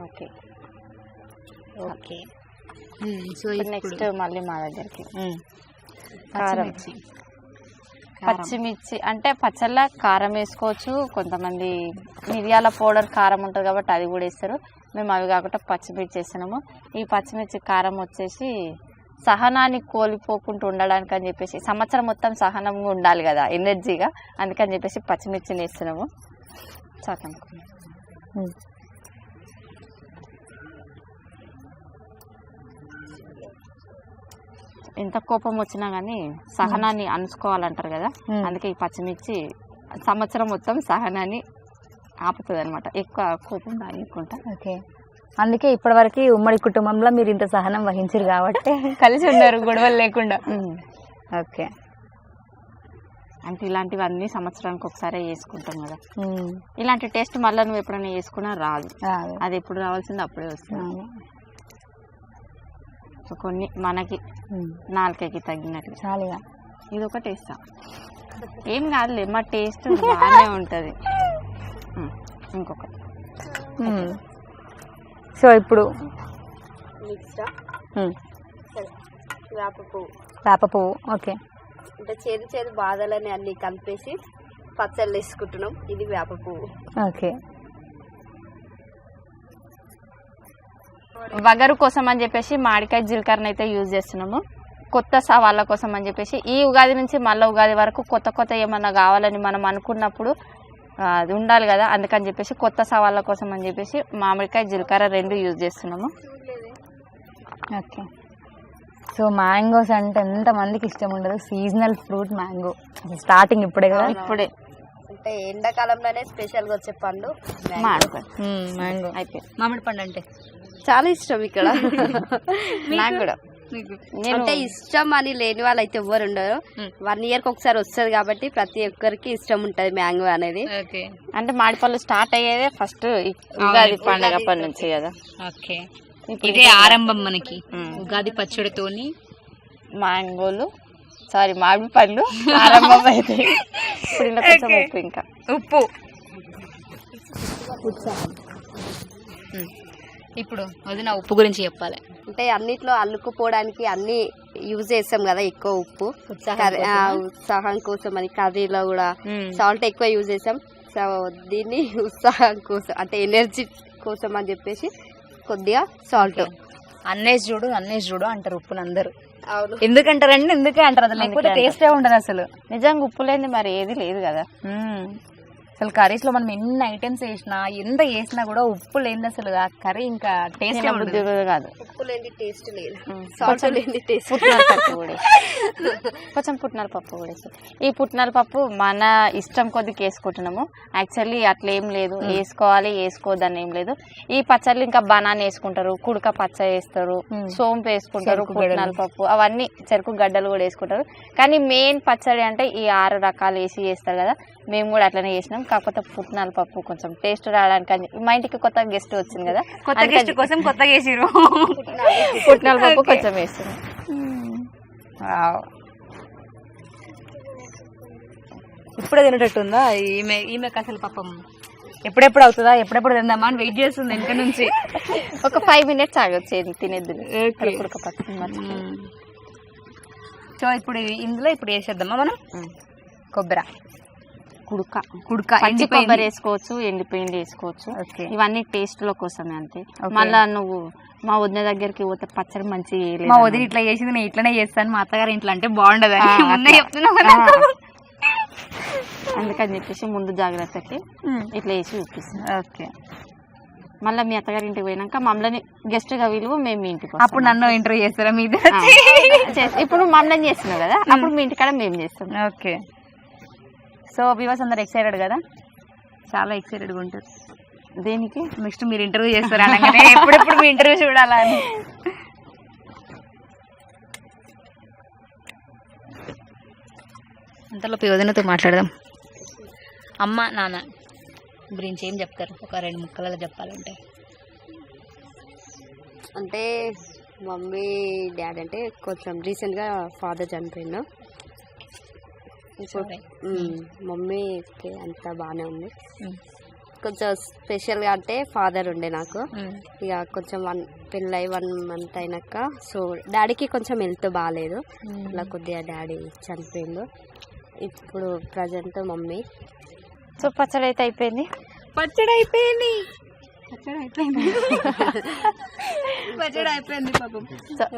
Okay okay. సో నెక్స్ట్ మళ్ళీ మా దగ్గరికి కారం, పచ్చిమిర్చి. అంటే పచ్చళ్ళ కారం వేసుకోవచ్చు, కొంతమంది మిరియాల పౌడర్ కారం ఉంటుంది కాబట్టి అది కూడా వేస్తారు. మేము అవి కాకుండా పచ్చిమిర్చి వేస్తున్నాము. ఈ పచ్చిమిర్చి కారం వచ్చేసి సహనాన్ని కోల్పోకుండా ఉండడానికి అని చెప్పేసి, సంవత్సరం మొత్తం సహనంగా ఉండాలి కదా, ఎనర్జీగా, అందుకని చెప్పేసి పచ్చిమిర్చిని వేస్తున్నాము. చాకండి. ఎంత కోపం వచ్చినా కానీ సహనాన్ని అనుకోవాలంటారు కదా, అందుకే ఈ పచ్చిమిర్చి సంవత్సరం మొత్తం సహనాన్ని ఆపుతుంది అనమాట, ఎక్కువ కోపం తాగకుండా. ఓకే, అందుకే ఇప్పటివరకు ఉమ్మడి కుటుంబంలో మీరు ఇంత సహనం వహించారు కాబట్టి కలిసి ఉన్నారు గొడవలు లేకుండా. ఓకే. అంటే ఇలాంటివన్నీ సంవత్సరానికి ఒకసారి చేసుకుంటాం కదా. ఇలాంటి టేస్ట్ మళ్ళీ నువ్వు ఎప్పుడైనా చేసుకున్నా రాదు. అది ఎప్పుడు రావాల్సింది అప్పుడే వస్తుంది. సో కొన్ని మనకి నాలుకకి తగ్గినట్లు చాలుగా. ఇది ఒక టేస్ట్ ఏం కాదులే, మా టేస్ట్ బాగానే ఉంటుంది. ఇంకొకటి. సో ఇప్పుడు వేప పువ్వు. ఓకే. అంటే చేదు బాధలని అన్ని కలిపేసి పచ్చళ్ళు వేసుకుంటున్నాం. ఇది వేప పువ్వు. ఓకే. వగరు కోసం అని చెప్పేసి మామిడికాయ జీలకర్రని అయితే యూజ్ చేస్తున్నాము. కొత్త సవాళ్ళ కోసం అని చెప్పేసి ఈ ఉగాది నుంచి మళ్ళీ ఉగాది వరకు కొత్త ఏమన్నా కావాలని మనం అనుకున్నప్పుడు అది ఉండాలి కదా. అందుకని చెప్పేసి కొత్త సవాళ్ళ కోసం అని చెప్పేసి మామిడికాయ జీలకర్ర 2 యూజ్ చేస్తున్నాము. ఓకే. సో మ్యాంగోస్ అంటే ఎంత మందికి ఇష్టం ఉండదు. Seasonal fruit mango. స్టార్టింగ్ ఇప్పుడే కదా. ఇప్పుడే అంటే ఎండాకాలంలోనే స్పెషల్ గా వచ్చే పండు మ్యాంగో. అయిపోయింది. మామిడి పండు అంటే చాలా ఇష్టం ఇక్కడ. నాకు కూడా. అంటే ఇష్టం అని లేని వాళ్ళు అయితే ఎవ్వరు ఉండరు. 1 year కి ఒకసారి వస్తుంది కాబట్టి ప్రతి ఒక్కరికి ఇష్టం ఉంటది మ్యాంగో అనేది. అంటే మామిడిపళ్ళు స్టార్ట్ అయ్యేదే ఫస్ట్ ఉగాది పండుగ పని నుంచి కదా. ఓకే. ఇదే ఆరంభం మనకి ఉగాది పచ్చడితోని. మ్యాంగోలు మామిడి పళ్ళు ఆరంభం అయితే ఇప్పుడు ఇలా కొంచెం ఉప్పు, ఇంకా ఉప్పు. ఇప్పుడు వదిన ఉప్పు గురించి చెప్పాలి. అంటే అన్నిట్లో అల్లుకుపోవడానికి అన్ని యూజ్ చేస్తాం కదా ఎక్కువ ఉప్పు. ఉత్సాహం కోసం అని కర్రీలో కూడా సాల్ట్ ఎక్కువ యూజ్ చేస్తాం. సో దీన్ని ఉత్సాహం కోసం అంటే ఎనర్జీ కోసం అని చెప్పేసి కొద్దిగా సాల్ట్. అన్నేసి చూడు అంటారు ఉప్పుని అందరు. ఎందుకంటారండి? ఎందుకే అంటారు. అది లేకపోతే టేస్టే ఉండదు అసలు. నిజంగా ఉప్పు లేని మరి ఏది లేదు కదా. అసలు కర్రీస్ లో మనం ఎన్ని ఐటమ్స్ వేసినా ఎంత వేసినా కూడా ఉప్పు లేని అసలు ఆ కర్రీ ఇంకా టేస్ట్ బుద్ధి కాదు. ఉప్పు లేని టేస్ట్ లేదు, సాల్ట్ లేని టేస్ట్. కొంచెం పుట్నాల పప్పు కూడా వేస్తాం. ఈ పుట్నాల పప్పు మన ఇష్టం కొద్దికి వేసుకుంటున్నాము. యాక్చువల్లీ అట్లా ఏం లేదు, వేసుకోవాలి వేసుకోవద్దని ఏం లేదు. ఈ పచ్చళ్ళు ఇంకా బనానా వేసుకుంటారు, కుడక పచ్చ వేస్తారు, సోంపు వేసుకుంటారు, పుట్నాల పప్పు అవన్నీ చెరుకు గడ్డలు కూడా వేసుకుంటారు. కానీ మెయిన్ పచ్చడి అంటే ఈ 6 రకాలు వేసి చేస్తారు కదా. మేము కూడా అట్లనే చేసినాం. కాకపోతే పుట్నాల పప్పు కొంచెం టేస్ట్ రావడానికి అని మా ఇంటికి కొత్త గెస్ట్ వచ్చింది కదా, కోసం కొత్తగా వేసిరు. పుట్నాల పప్పు కొంచెం వేస్తున్నాం. ఇప్పుడే తినేటట్టుందా ఈమె అసలు పాపం ఎప్పుడెప్పుడు అవుతుందా, ఎప్పుడెప్పుడు తిందామా అని వెయిట్ చేస్తుంది వెనక నుంచి. ఒక 5 minutes ఆగొచ్చు తినేది. సో ఇప్పుడు ఇందులో వేసేద్దామా మనం కొబ్బరి, కుడక పచ్చి కొబ్బరి వేసుకోవచ్చు, ఎండిపోయింది వేసుకోవచ్చు. ఇవన్నీ టేస్ట్ లో కోసమే అంతే. మళ్ళా నువ్వు మా వదిన దగ్గరికి పోతే పచ్చడి మంచిగా మా వదిన ఇట్లా చేసింది, నేను ఇట్లనే చేస్తాను, మా అత్తగారు ఇంట్లో అంటే బాగుండదు చెప్తున్నా. అందుకని చెప్పేసి ముందు జాగ్రత్తకి ఇట్లా వేసి చూపిస్తాను. ఓకే. మళ్ళీ మీ అత్తగారి ఇంటికి పోయినాక మమ్మల్ని గెస్ట్ గా విలువ మేము మీ ఇంటికి. అప్పుడు నన్ను ఇంటర్వ్యూ చేస్తారా మీ? ఇప్పుడు మమ్మల్ని చేస్తున్నావు కదా, అప్పుడు మీ ఇంటికాడ మేము చేస్తాం. ఓకే. సో వ్యూవర్స్ అందరు ఎక్సైటెడ్ కదా, చాలా ఎక్సైటెడ్గా ఉంటారు. దేనికి? నెక్స్ట్ మీరు ఇంటర్వ్యూ చేస్తారా? ఎప్పుడెప్పుడు మీ ఇంటర్వ్యూ చూడాలా అని. అంతలో వదినతో మాట్లాడదాం. అమ్మ నాన్న గురించి ఏం చెప్తారు? ఒక 2 ముక్కలలో చెప్పాలంటే. అంటే మమ్మీ డాడీ అంటే కొంచెం రీసెంట్గా ఫాదర్ చనిపోయిండు. మమ్మీకి అంతా బాగానే ఉంది. కొంచెం స్పెషల్గా అంటే ఫాదర్ ఉండే నాకు. ఇక కొంచెం పెళ్ళి 1 month అయినాక సో డాడీకి కొంచెం హెల్త్ బాగాలేదు, అలా కొద్దిగా డాడీ చనిపోయిండు. ఇప్పుడు ప్రజెంట్ మమ్మీ. సో పచ్చడి అయితే అయిపోయింది. పచ్చడి అయిపోయింది పాపం.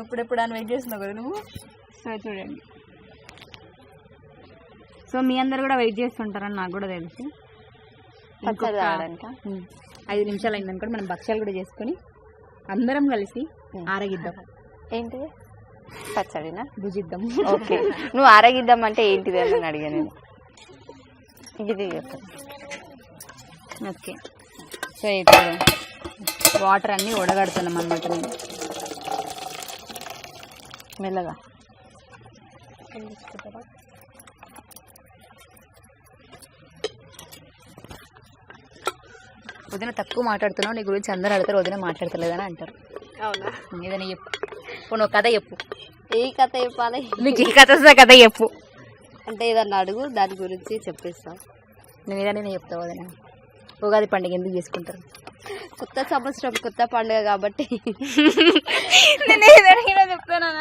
ఎప్పుడెప్పుడు అని వెయిట్ చేస్తున్నావు కదా నువ్వు. సో చూడండి, సో మీ అందరు కూడా వెయిట్ చేస్తుంటారని నాకు కూడా తెలుసు. 5 నిమిషాలు అయిందనుకోండి మనం భక్ష్యాలు కూడా చేసుకొని అందరం కలిసి ఆరగిద్దాం. ఏంటి పచ్చడినా? భుజిద్దాం. ఓకే. నువ్వు ఆరగిద్దాం అంటే ఏంటిది అని అడిగా నేను. ఇది ఓకే. సో ఇప్పుడు వాటర్ అన్ని ఉడగడుతున్నాం అన్నమాట నేను. మెల్లగా వదిన తక్కువ మాట్లాడుతున్నావు, నీ గురించి అందరూ అడుగుతారు వదిన మాట్లాడతలేదని అంటారు. అవునా? ఏదైనా చెప్పు, ఇప్పుడు నువ్వు కథ చెప్పు. ఏ కథ చెప్పాలి? నీకు ఏ కథ వస్తుందో కథ చెప్పు. అంటే ఏదన్నా అడుగు, దాని గురించి చెప్పేస్తాం. నేను ఏదైనా చెప్తావు వదిన. ఉగాది పండుగ ఎందుకు చేసుకుంటారు? కొత్త సంవత్సరం, కొత్త పండుగ కాబట్టి.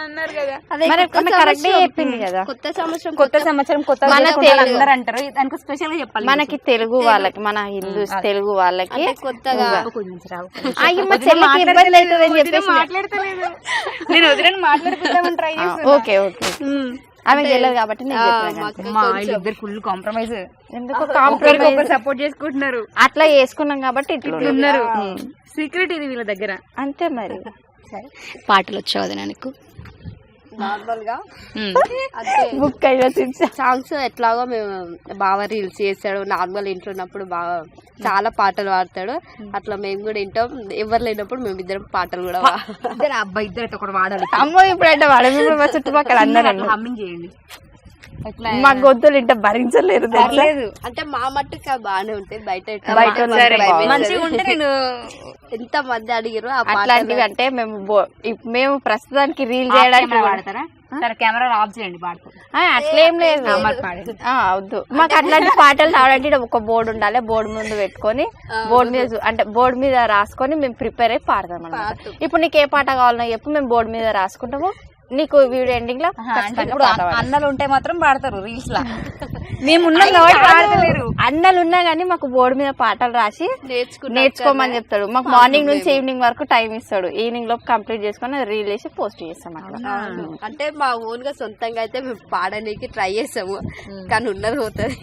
అన్నారు కదా, అదే మరి కొత్త కరెక్ట్ సంవత్సరం. చెప్పింది కదా. కొత్త సంవత్సరం, కొత్త సంవత్సరం కొత్త మన అందరూ అంటారు. దానికి స్పెషల్ గా చెప్పాలి. మనకి తెలుగు వాళ్ళకి, మన హిందూస్ తెలుగు వాళ్ళకి అంటే కొత్తగా మా చెల్లికి ఇబ్బంది అవుతుందని చెప్పేసి మాట్లాడతలేదు. నేను వదిలేని మాట్లాడుకుందామని ట్రై చేస్తాను. ఓకే ఓకే ఆమెకు తెలియదు కాబట్టి నేను చెప్పాను అంతే. మా ఇద్దరు ఫుల్ కాంప్రమైజ్. ఎందుకు కాంప్రమైజ్ సపోర్ట్ చేసుకుంటున్నారు. అట్లా చేసుకున్నాం కాబట్టి ఇట్లా ఉన్నారు. సీక్రెట్ ఇది వీళ్ళ దగ్గర. అంతే మరి. పాటలు వచ్చావు నాకు నార్మల్ గా అంటే బుక్ అయ్యో సాంగ్స్ ఎట్లాగో మేము బాగా రీల్స్ చేస్తాడు. నార్మల్ ఇంట్లో ఉన్నప్పుడు బాగా చాలా పాటలు పాడతాడు. అట్లా మేము కూడా వింటాం. ఎవరు లేనప్పుడు మేము ఇద్దరం పాటలు కూడా అబ్బాయి ఇద్దరు ఒకటి వాడాలి. అమ్మో ఇప్పుడంటే వాడు ఇప్పుడు మా చుట్టుపక్కల అందరూ హమ్మింగ్ చేయండి. మా గొంతులు ఇంట భరించలేరు. అంటే మా మట్టుకు బాగానే ఉంటాయి. బయట మంచిగా ఉంటే నేను ఎంత మంది అడిగారు ఆ అట్లాంటివి. అంటే మేము ప్రస్తుతానికి రీల్ చేయడానికి వాడతారా? సరే కెమెరా ఆఫ్ చేయండి. పాడతారు అట్లేం లేదు. వద్దు మాకు అట్లాంటి పాటలు రావాలంటే ఒక బోర్డు ఉండాలి. బోర్డు ముందు పెట్టుకొని బోర్డు మీద అంటే బోర్డు మీద రాసుకొని మేము ప్రిపేర్ అయ్యి పాడతాం అన్నమాట. ఇప్పుడు నీకు ఏ పాట కావాలన్నా చెప్పు, మేము బోర్డు మీద రాసుకుంటాము. నీకు వీడియో ఎండింగ్ లో ఇప్పుడు అన్నలు ఉంటే మాత్రం పాడతారు రీల్స్ లా. మేము పాడతలేరు. అన్నలు ఉన్నా గానీ మాకు బోర్డు మీద పాటలు రాసి నేర్చుకోమని చెప్తాడు. మాకు మార్నింగ్ నుంచి ఈవినింగ్ వరకు టైం ఇస్తాడు. ఈవినింగ్ లోపు కంప్లీట్ చేసుకుని రీల్ వేసి పోస్ట్ చేస్తాం అట్లా. అంటే మా ఓన్ గా సొంతంగా అయితే మేము పాడడానికి ట్రై చేసాము, కానీ ఉన్నది పోతుంది.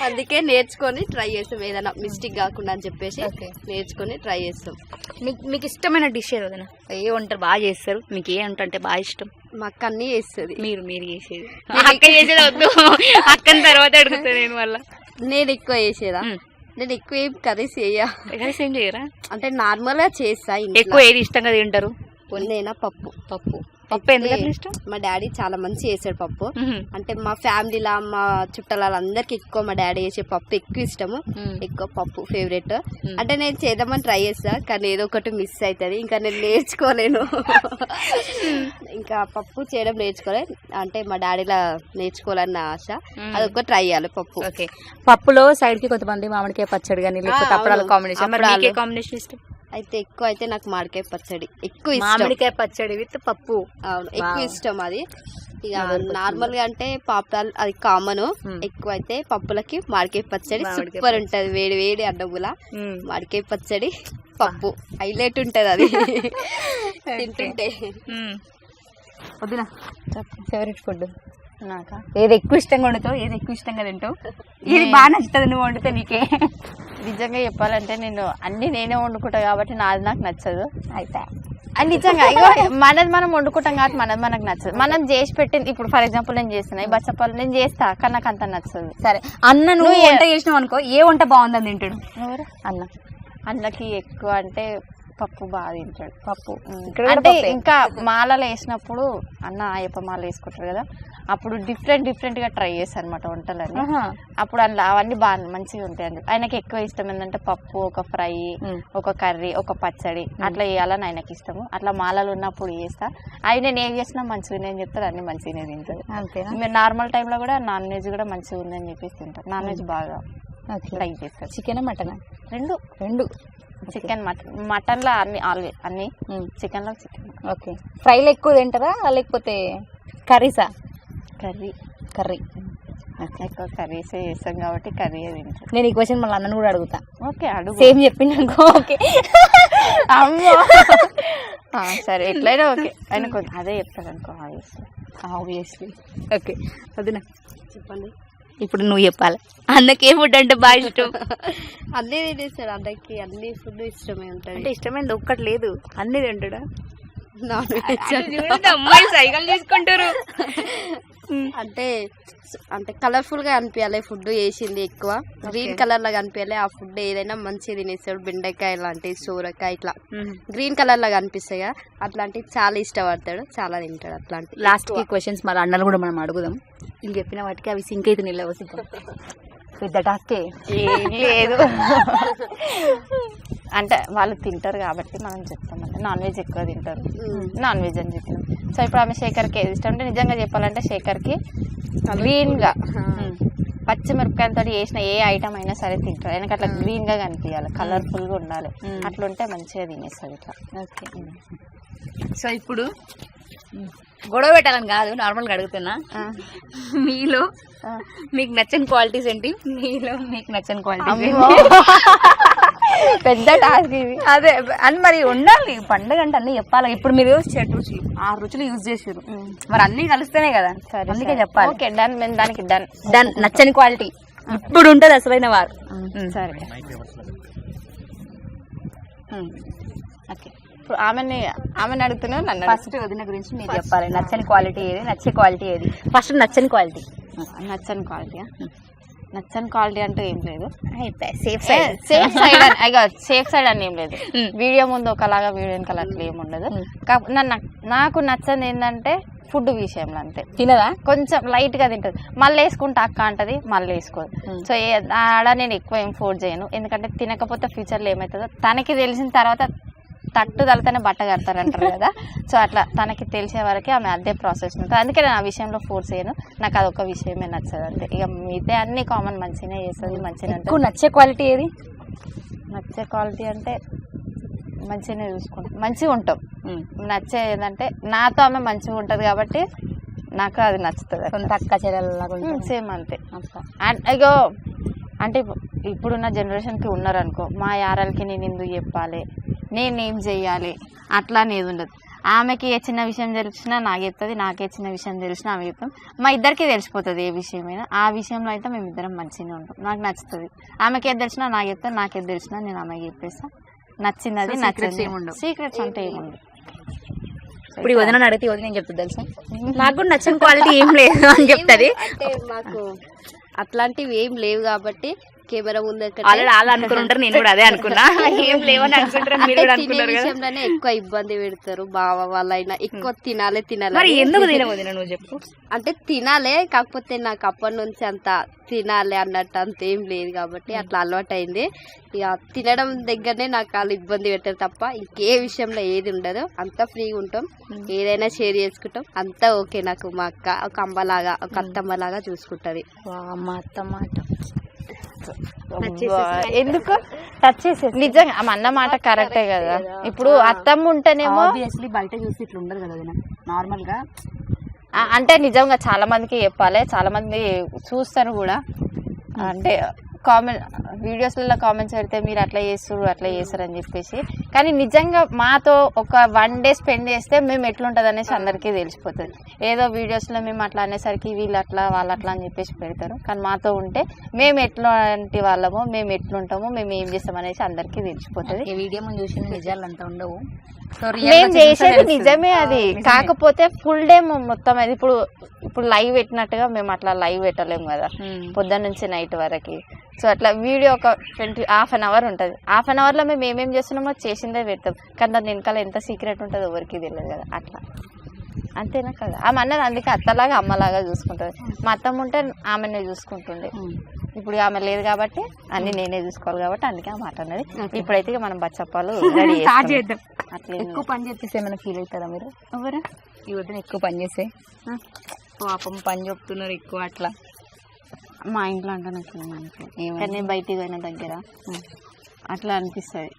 అందుకే నేర్చుకొని ట్రై చేస్తాం, ఏదైనా మిస్టేక్ కాకుండా అని చెప్పేసి నేర్చుకొని ట్రై చేస్తాం. మీకు ఇష్టమైన డిష్ ఏదైనా? ఏ వంట బాగా చేస్తారు? మీకు ఏ వంట అంటే బాగా ఇష్టం? మా అక్క అన్ని చేస్తుంది. మీరు చేసేది? అక్క చేసేది వద్దు, అక్కని తర్వాత అడుగుతా నేను. వల్ల నేను ఎక్కువ చేసేదా? నేను ఎక్కువ ఏం కర్రీస్ కర్రీస్ ఏం చేయరా? అంటే నార్మల్ గా చేస్తా. ఎక్కువ ఏది ఇష్టంగా తింటారు? నేనా పప్పు. పప్పు ఎందుకు ఇష్టం? మా డాడీ చాలా మంచి చేసాడు పప్పు. అంటే మా ఫ్యామిలీలో మా చుట్టాలందరికి ఎక్కువ మా డాడీ చేసే పప్పు ఎక్కువ ఇష్టము. ఎక్కువ పప్పు ఫేవరెట్. అంటే నేను చేద్దామని ట్రై చేస్తా, కానీ ఏదో ఒకటి మిస్ అవుతుంది. ఇంకా నేను నేర్చుకోలేను. ఇంకా పప్పు చేయడం నేర్చుకోలే. అంటే మా డాడీలా నేర్చుకోవాలన్న ఆశ. అదొక ట్రై చేయాలి పప్పు. ఓకే. పప్పులో సైడ్ కి కొంతమంది మామిడికాయ పచ్చడి కానీ లేకపోతే అప్పడాల కాంబినేషన్ ఇష్టం అయితే ఎక్కువ అయితే నాకు మామిడికాయ పచ్చడి ఎక్కువ ఇష్టం. మామిడికాయ పచ్చడి విత్ పప్పు. అవును, ఎక్కువ ఇష్టం అది. ఇక నార్మల్ గా అంటే పాపడాలు అది కామన్. ఎక్కువ అయితే పప్పులకి మామిడికాయ పచ్చడి సూపర్ ఉంటది. వేడి వేడి అన్నముల మామిడికాయ పచ్చడి పప్పు హైలైట్ ఉంటది అది తింటుంటే. వద్దునా ఫేవరెట్ ఫుడ్ నాకా? ఏది ఎక్కువ ఇష్టంగా వండుతావు? ఏది ఎక్కువ ఇష్టంగా తింటావు? ఏది బాగా నచ్చుతుంది నువ్వు వండితే నీకే? నిజంగా చెప్పాలంటే నేను అన్ని నేనే వండుకుంటా కాబట్టి నాది నాకు నచ్చదు. అయితే నిజంగా ఇగో మనది మనం వండుకుంటాం కాబట్టి మనకు నచ్చదు. మనం చేసి పెట్టింది ఇప్పుడు ఫర్ ఎగ్జాంపుల్ నేను చేస్తున్నా ఈ బచ్చపాలు నేను చేస్తా, కానీ నాకు అంత నచ్చదు. సరే అన్న నువ్వు వంట చేసినావు అనుకో, ఏ వంట బాగుందని తింటాడు? ఎవరు? అన్నకి ఎక్కువ అంటే పప్పు బాగా తింటాడు. పప్పు అంటే ఇంకా మాలలు వేసినప్పుడు అన్న అయ్యప్ప మాల వేసుకుంటారు కదా, అప్పుడు డిఫరెంట్ గా ట్రై చేస్తాను అనమాట వంటలన్నీ. అప్పుడు అందులో అవన్నీ బాగా మంచిగా ఉంటాయండి. ఆయనకి ఎక్కువ ఇష్టం ఏంటంటే పప్పు, ఒక ఫ్రై, ఒక కర్రీ, ఒక పచ్చడి అట్లా వేయాలని ఆయనకి ఇష్టము. అట్లా మాలలు ఉన్నప్పుడు చేస్తా. ఆయన నేను ఏం చేసినా మంచిగా నేను చెప్తాడు, అన్ని మంచిగానే తింటాడు. మీరు నార్మల్ టైంలో కూడా నాన్ వెజ్ కూడా మంచిగా ఉందని చెప్పేసి తింటారు. నాన్ వెజ్ బాగా ట్రై చేస్తారు. చికెన్ మటన్ రెండు చికెన్ మటన్ లో అన్ని చికెన్ లో చికెన్. ఓకే. ఫ్రైలు ఎక్కువ తింటారా లేకపోతే కర్రీసా? కర్రీ ఎక్కువ కర్రీస్ చేస్తాం కాబట్టి కర్రీ తింటాం. నేను ఈ క్వశ్చన్ మళ్ళీ అన్నను కూడా అడుగుతా. ఓకే అడుగు. సేమ్ చెప్పింది అనుకో. ఓకే అమ్మో సరే ఎట్లయినా ఓకే. ఆయన అదే చెప్తాడు అనుకో ఆబ్వియస్లీ. ఓకే వదినా చెప్పండి. ఇప్పుడు నువ్వు చెప్పాలి. అన్నకి ఏ ఫుడ్ అంటే బాగా ఇష్టం? అన్నీ తినేస్తాడు. అన్నకి అన్ని ఫుడ్ ఇష్టమే ఉంటుంది. అంటే ఇష్టమైంది ఒక్కటి లేదు, అన్ని తింటాడా? నాన్ వెజ్ అమ్మాయి సైకిల్ తీసుకుంటారు. అంటే అంటే కలర్ఫుల్ గా అనిపించాలి ఫుడ్ వేసింది ఎక్కువ గ్రీన్ కలర్ లాగా అనిపించాలి ఆ ఫుడ్ ఏదైనా మంచిగా తినేస్తాడు బెండకాయ లాంటివి సోరకాయ ఇట్లా గ్రీన్ కలర్ లాగా అనిపిస్తాయి కదా అట్లాంటివి చాలా ఇష్టపడతాడు చాలా తింటాడు అట్లాంటి లాస్ట్ కి క్వశ్చన్స్ మరి అన్నలు కూడా మనం అడుగుదాం వీళ్ళు చెప్పిన వాటికి అవి సింక్ అయితే నిల్లవు పెద్ద టాస్కే లేదు అంటే వాళ్ళు తింటారు కాబట్టి మనం చెప్తామంటే నాన్ వెజ్ ఎక్కువ తింటారు నాన్ వెజ్ అని చెప్పినాం. సో ఇప్పుడు ఆమె శేఖర్కి ఏది ఇష్టం అంటే నిజంగా చెప్పాలంటే శేఖర్కి గ్రీన్ గా పచ్చిమిరపకాయలతో చేసిన ఏ ఐటమ్ అయినా సరే తింటారు. ఎందుకంటే అట్లా గ్రీన్ గా కనిపించాలి కలర్ఫుల్ గా ఉండాలి అట్లా ఉంటే మంచిగా తినేస్తుంది ఇట్లా. ఓకే సో ఇప్పుడు గొడవ పెట్టాలని కాదు నార్మల్గా అడుగుతున్నా మీలో మీకు నచ్చని క్వాలిటీస్ ఏంటి మీలో మీకు నచ్చని క్వాలిటీస్ పెద్ద టాస్క్ ఇది. అదే అని మరి ఉండాలి పండుగ అంటే అన్ని చెప్పాలి. ఇప్పుడు మీరు 7 రుచులు 6 రుచులు యూజ్ చేసారు మరి అన్ని కలిస్తేనే కదా అందుకే చెప్పాలి. ఓకే డన్ మేము దానికి డన్ డన్ నచ్చని క్వాలిటీ ఇప్పుడు ఉంటుంది అసలైన వారు. సరే ఓకే ఇప్పుడు ఆమెని అడుగుతున్నావు నన్ను ఫస్ట్ వదిన గురించి మీరు చెప్పాలి. నచ్చని క్వాలిటీ ఏది నచ్చే క్వాలిటీ ఏది ఫస్ట్ నచ్చని క్వాలిటీ నచ్చని క్వాలిటీయా నచ్చని క్వాలిటీ అంటూ ఏం లేదు సేఫ్ సేఫ్ సైడ్ అని ఏం లేదు. వీడియో ముందు ఒకలాగా వీడియో వెనకాల అట్లా ఏమి ఉండదు. నాకు నచ్చని ఏంటంటే ఫుడ్ విషయంలో అంతే తినదా కొంచెం లైట్ గా తింటది మళ్ళీ వేసుకుంటా అక్క అంటది మళ్ళీ వేసుకోదు. సో ఆడ నేను ఎక్కువ ఏం ఫోర్స్ చేయను ఎందుకంటే తినకపోతే ఫ్యూచర్లో ఏమవుతుందో తనకి తెలిసిన తర్వాత తట్టు తలతోనే బట్ట కడతారంటారు కదా. సో అట్లా తనకి తెలిసే వరకే ఆమె అదే ప్రాసెస్ ఉంటుంది. అందుకే నేను ఆ విషయంలో ఫోర్స్ చేయను. నాకు అదొక విషయమే నచ్చదు అంతే. ఇక మిగతా అన్ని కామన్ మంచిగానే చేస్తుంది మంచిగా ఉంటుంది. నచ్చే క్వాలిటీ ఏది నచ్చే క్వాలిటీ అంటే మంచిగానే చూసుకుంటాం మంచిగా ఉంటాం. నచ్చే ఏంటంటే నాతో ఆమె మంచిగా ఉంటుంది కాబట్టి నాకు అది నచ్చుతుంది. సొంత అక్క చెల్లెలలాగా సేమ్ అంతే. ఇగో అంటే ఇప్పుడున్న జనరేషన్కి ఉన్నారనుకో మా యారాలకి నేను ఎందుకు చెప్పాలి నేనేం చెయ్యాలి అట్లా అనేది ఉండదు. ఆమెకి ఏ చిన్న విషయం తెలిసినా నాకు చెప్తుంది నాకే చిన్న విషయం తెలిసినా ఆమె చెప్తాం మా ఇద్దరికి తెలిసిపోతుంది ఏ విషయమైనా. ఆ విషయంలో అయితే మేము ఇద్దరం మంచిగానే ఉంటాం. నాకు నచ్చుతుంది ఆమెకి ఏది తెలిసినా నాకు చెప్తాను నాకేది తెలిసినా నేను ఆమెకి చెప్పేస్తా నచ్చింది అది నచ్చింది సీక్రెట్స్ అంటే ఏముండదు. ఇప్పుడు వదిన అడిగితే వదిన ఏం చెప్తుంది తెలుసా నాకు కూడా నచ్చని క్వాలిటీ ఏం లేదు అని చెప్తుంది. అంటే మాకు అట్లాంటివి ఏం లేవు కాబట్టి కెమెరా ముందు వాళ్ళు అనుకుంటారు నేను కూడా అదే అనుకున్నా ఏం లేవని అనుకుంటారు విషయంలోనే ఎక్కువ ఇబ్బంది పెడతారు బావ వాళ్ళైనా ఎక్కువ తినాలి ఎందుకు తినవద్దు నువ్వు చెప్పు. అంటే తినాలే కాకపోతే నాకు అప్పటి నుంచి అంత తినాలి అన్నట్టు అంత ఏం లేదు కాబట్టి అట్లా అలవాటు అయింది. ఇక తినడం దగ్గరనే నాకు వాళ్ళు ఇబ్బంది పెడతారు తప్ప ఇంకే విషయంలో ఏది ఉండదు. అంతా ఫ్రీగా ఉంటాం ఏదైనా షేర్ చేసుకుంటాం అంతా ఓకే. నాకు మా అక్క ఒక అమ్మలాగా ఒక అత్తమ్మలాగా చూసుకుంటది. మా అత్తమ్మ ఎందుకు టచ్ చేసేది నిజంగా అన్న మాట కరెక్టే కదా. ఇప్పుడు అత్తమ్మ ఉంటేనేమో బయట చూసి ఇట్లా ఉండదు కదా నార్మల్ గా. అంటే నిజంగా చాలా మందికి చెప్పాలి చాలా మంది చూస్తారు కూడా. అంటే వీడియోస్లలో కామెంట్స్ పెడితే మీరు అట్లా చేస్తారు అని చెప్పేసి. కానీ నిజంగా మాతో ఒక 1 డే స్పెండ్ చేస్తే మేము ఎట్లుంటుంది అనేసి అందరికీ తెలిసిపోతుంది. ఏదో వీడియోస్లో మేము అట్లా అనేసరికి వీళ్ళు అట్లా వాళ్ళు అట్లా అని చెప్పేసి పెడతారు. కానీ మాతో ఉంటే మేము ఎట్లాంటి వాళ్ళమో మేము ఎట్లుంటామో మేము ఏం చేస్తాం అనేసి అందరికీ తెలిసిపోతుంది. ఈ వీడియో ముందు చూసిన నిజాలు అంతా ఉండవు. మేము చేసేది నిజమే అది కాకపోతే ఫుల్ డే మొత్తం అది ఇప్పుడు లైవ్ పెట్టినట్టుగా మేము అట్లా లైవ్ పెట్టలేము కదా పొద్దున్న నుంచి నైట్ వరకు. సో అట్లా వీడియో ఒక హాఫ్ అన్ అవర్ ఉంటుంది. హాఫ్ అన్ అవర్లో మేము ఏమేమి చేస్తున్నామో చేసిందే పెడతాం. కానీ దాని వెనకాల ఎంత సీక్రెట్ ఉంటుందో ఎవరికి తెలియదు కదా. అట్లా అంతేనా కదా. ఆమె అన్నది అందుకే అత్తలాగా అమ్మలాగా చూసుకుంటుంది. మా అత్తమ్మ ఉంటే ఆమెనే చూసుకుంటుండే. ఇప్పుడు ఆమె లేదు కాబట్టి అన్ని నేనే చూసుకోవాలి కాబట్టి అందుకే ఆ మాట అన్నది. ఇప్పుడైతే మనం బచ్చప్పాలు చేద్దాం. అట్లా ఎక్కువ పని చేస్తే ఏమైనా ఫీల్ అవుతారా మీరు? ఎవరు ఈ వద్ద ఎక్కువ పని చేస్తే పాపం పని చెప్తున్నారు ఎక్కువ అట్లా. మా ఇంట్లో అంటే నాకు ఏమని బయటికి పోయిన దగ్గర అట్లా అనిపిస్తుంది.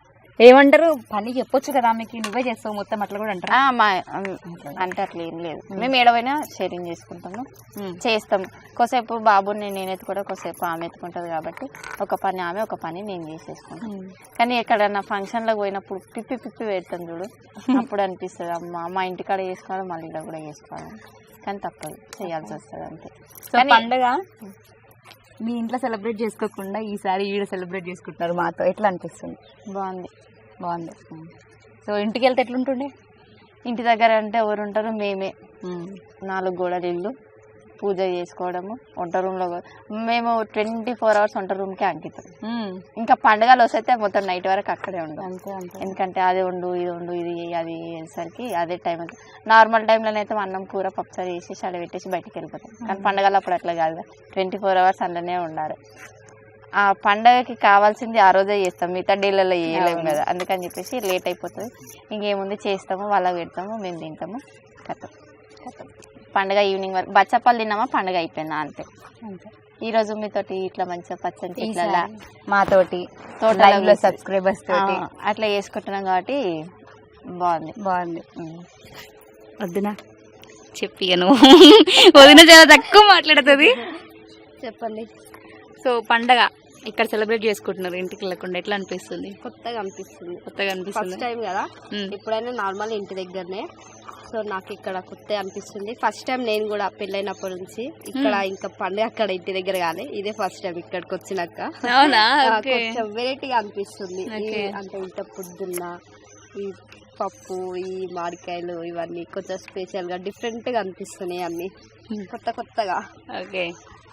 ఏమంటారు పని చెప్పొచ్చు కదా మీకు నువ్వే చేస్తావు మొత్తం అట్లా కూడా అంటారా? అంటే అట్లా ఏం లేదు. మేము ఏడవైనా షేరింగ్ చేసుకుంటాము చేస్తాము. కొసేపు బాబుని నేను ఎత్తుకుంటా కొసేపు ఆమె ఎత్తుకుంటుంది కాబట్టి ఒక పని ఆమె ఒక పని నేను చేసేసుకుంటాను. కానీ ఎక్కడన్నా ఫంక్షన్లకు పోయినప్పుడు పిప్పి పెడతాం చూడు అప్పుడు అనిపిస్తుంది అమ్మ మా ఇంటికాడ చేసుకోవాలి మళ్ళీ ఇలా కూడా చేసుకోవాలి. కానీ తప్పదు చేయాల్సి వస్తుంది అంతే. పండుగ మీ ఇంట్లో సెలబ్రేట్ చేసుకోకుండా ఈసారి ఈడ సెలబ్రేట్ చేసుకుంటున్నారు మాతో ఎట్లా అనిపిస్తుంది? బాగుంది. సో ఇంటికి వెళ్తే ఎట్లుంటుండే? ఇంటి దగ్గర అంటే ఎవరు ఉంటారు మేమే 4 గోడల ఇల్లు పూజ చేసుకోవడము, వంట రూమ్లో మేము 24 hours వంట రూమ్కే అంకితం. ఇంకా పండుగలు వస్తే మొత్తం నైట్ వరకు అక్కడే ఉండదు. ఎందుకంటే అది వండు ఇది వండు ఇది అది అయ్యేసరికి అదే టైం అవుతుంది. నార్మల్ టైంలోనైతే అన్నం కూర పప్పుసారి వేసి చల్ల పెట్టేసి బయటికి వెళ్ళిపోతాం. కానీ పండుగలు అప్పుడు అట్లా కాదు, 24 hours అందులోనే ఉండాలి. ఆ పండగకి కావాల్సింది ఆ రోజే చేస్తాం, మిగతా డేలలో వేయలేము కదా. అందుకని చెప్పేసి లేట్ అయిపోతుంది. ఇంకేముంది చేస్తాము, వాళ్ళకి పెడతాము, మేము తింటాము, కథం. పండుగ ఈవినింగ్ వరకు బచ్చప్పాలు తిన్నామా పండుగ అయిపోయిందా అంతే. ఈ రోజు మీతోటి ఇట్లా మంచిగా పచ్చని చెట్ల మాతోటి తోటలో సబ్స్క్రైబర్స్ తోటి అట్లా చేసుకుంటున్నాం కాబట్టి బాగుంది. వద్దునా చెప్పియను వదిన చాలా తక్కువ మాట్లాడుతుంది. చెప్పండి. సో పండగ ఇక్కడ సెలబ్రేట్ చేసుకుంటున్నారు, ఇంటికి వెళ్ళకుండా ఎట్లా అనిపిస్తుంది? కొత్తగా అనిపిస్తుంది. అనిపిస్తుంది. ఫస్ట్ టైం కదా, ఎప్పుడైనా నార్మల్ ఇంటి దగ్గరనే. సో నాకు ఇక్కడ కొత్త అనిపిస్తుంది. ఫస్ట్ టైం నేను కూడా పెళ్ళైనప్పటి నుంచి ఇక్కడ ఇంకా పండుగ అక్కడ ఇంటి దగ్గర కానీ ఇదే ఫస్ట్ టైం ఇక్కడికి వచ్చినాక. కొంచెం వెరైటీగా అనిపిస్తుంది. అంటే ఇంత పొద్దున్న ఈ పప్పు, ఈ మామిడికాయలు ఇవన్నీ కొంచెం స్పెషల్ గా డిఫరెంట్ గా అనిపిస్తున్నాయి అన్ని కొత్తగా. ఓకే,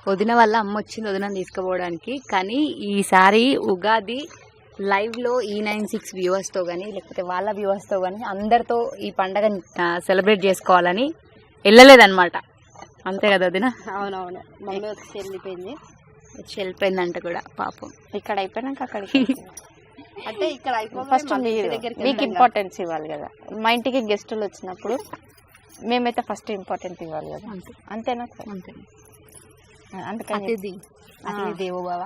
వదిన వల్ల అమ్మ వచ్చింది వదిన తీసుకుపోవడానికి. కానీ ఈసారి ఉగాది లైవ్ లో E96 వ్యూవర్స్ తో గానీ లేకపోతే వాళ్ళ వ్యూవర్స్ తో గానీ అందరితో ఈ పండగ సెలబ్రేట్ చేసుకోవాలని వెళ్ళలేదన్నమాట. అంతే కదా వదిన? అవునవును, మమ్మీ వచ్చి వెళ్ళిపోయిందంట కూడా పాపం. ఇక్కడ అయిపోయినాక అక్కడికి అంటే ఇక్కడ ఫస్ట్ మీకు ఇంపార్టెన్స్ ఇవ్వాలి కదా. మా ఇంటికి గెస్టులు వచ్చినప్పుడు మేమైతే ఫస్ట్ ఇంపార్టెంట్ ఇవ్వాలి కదా. అంతేనా? అందుకని దేవోబావ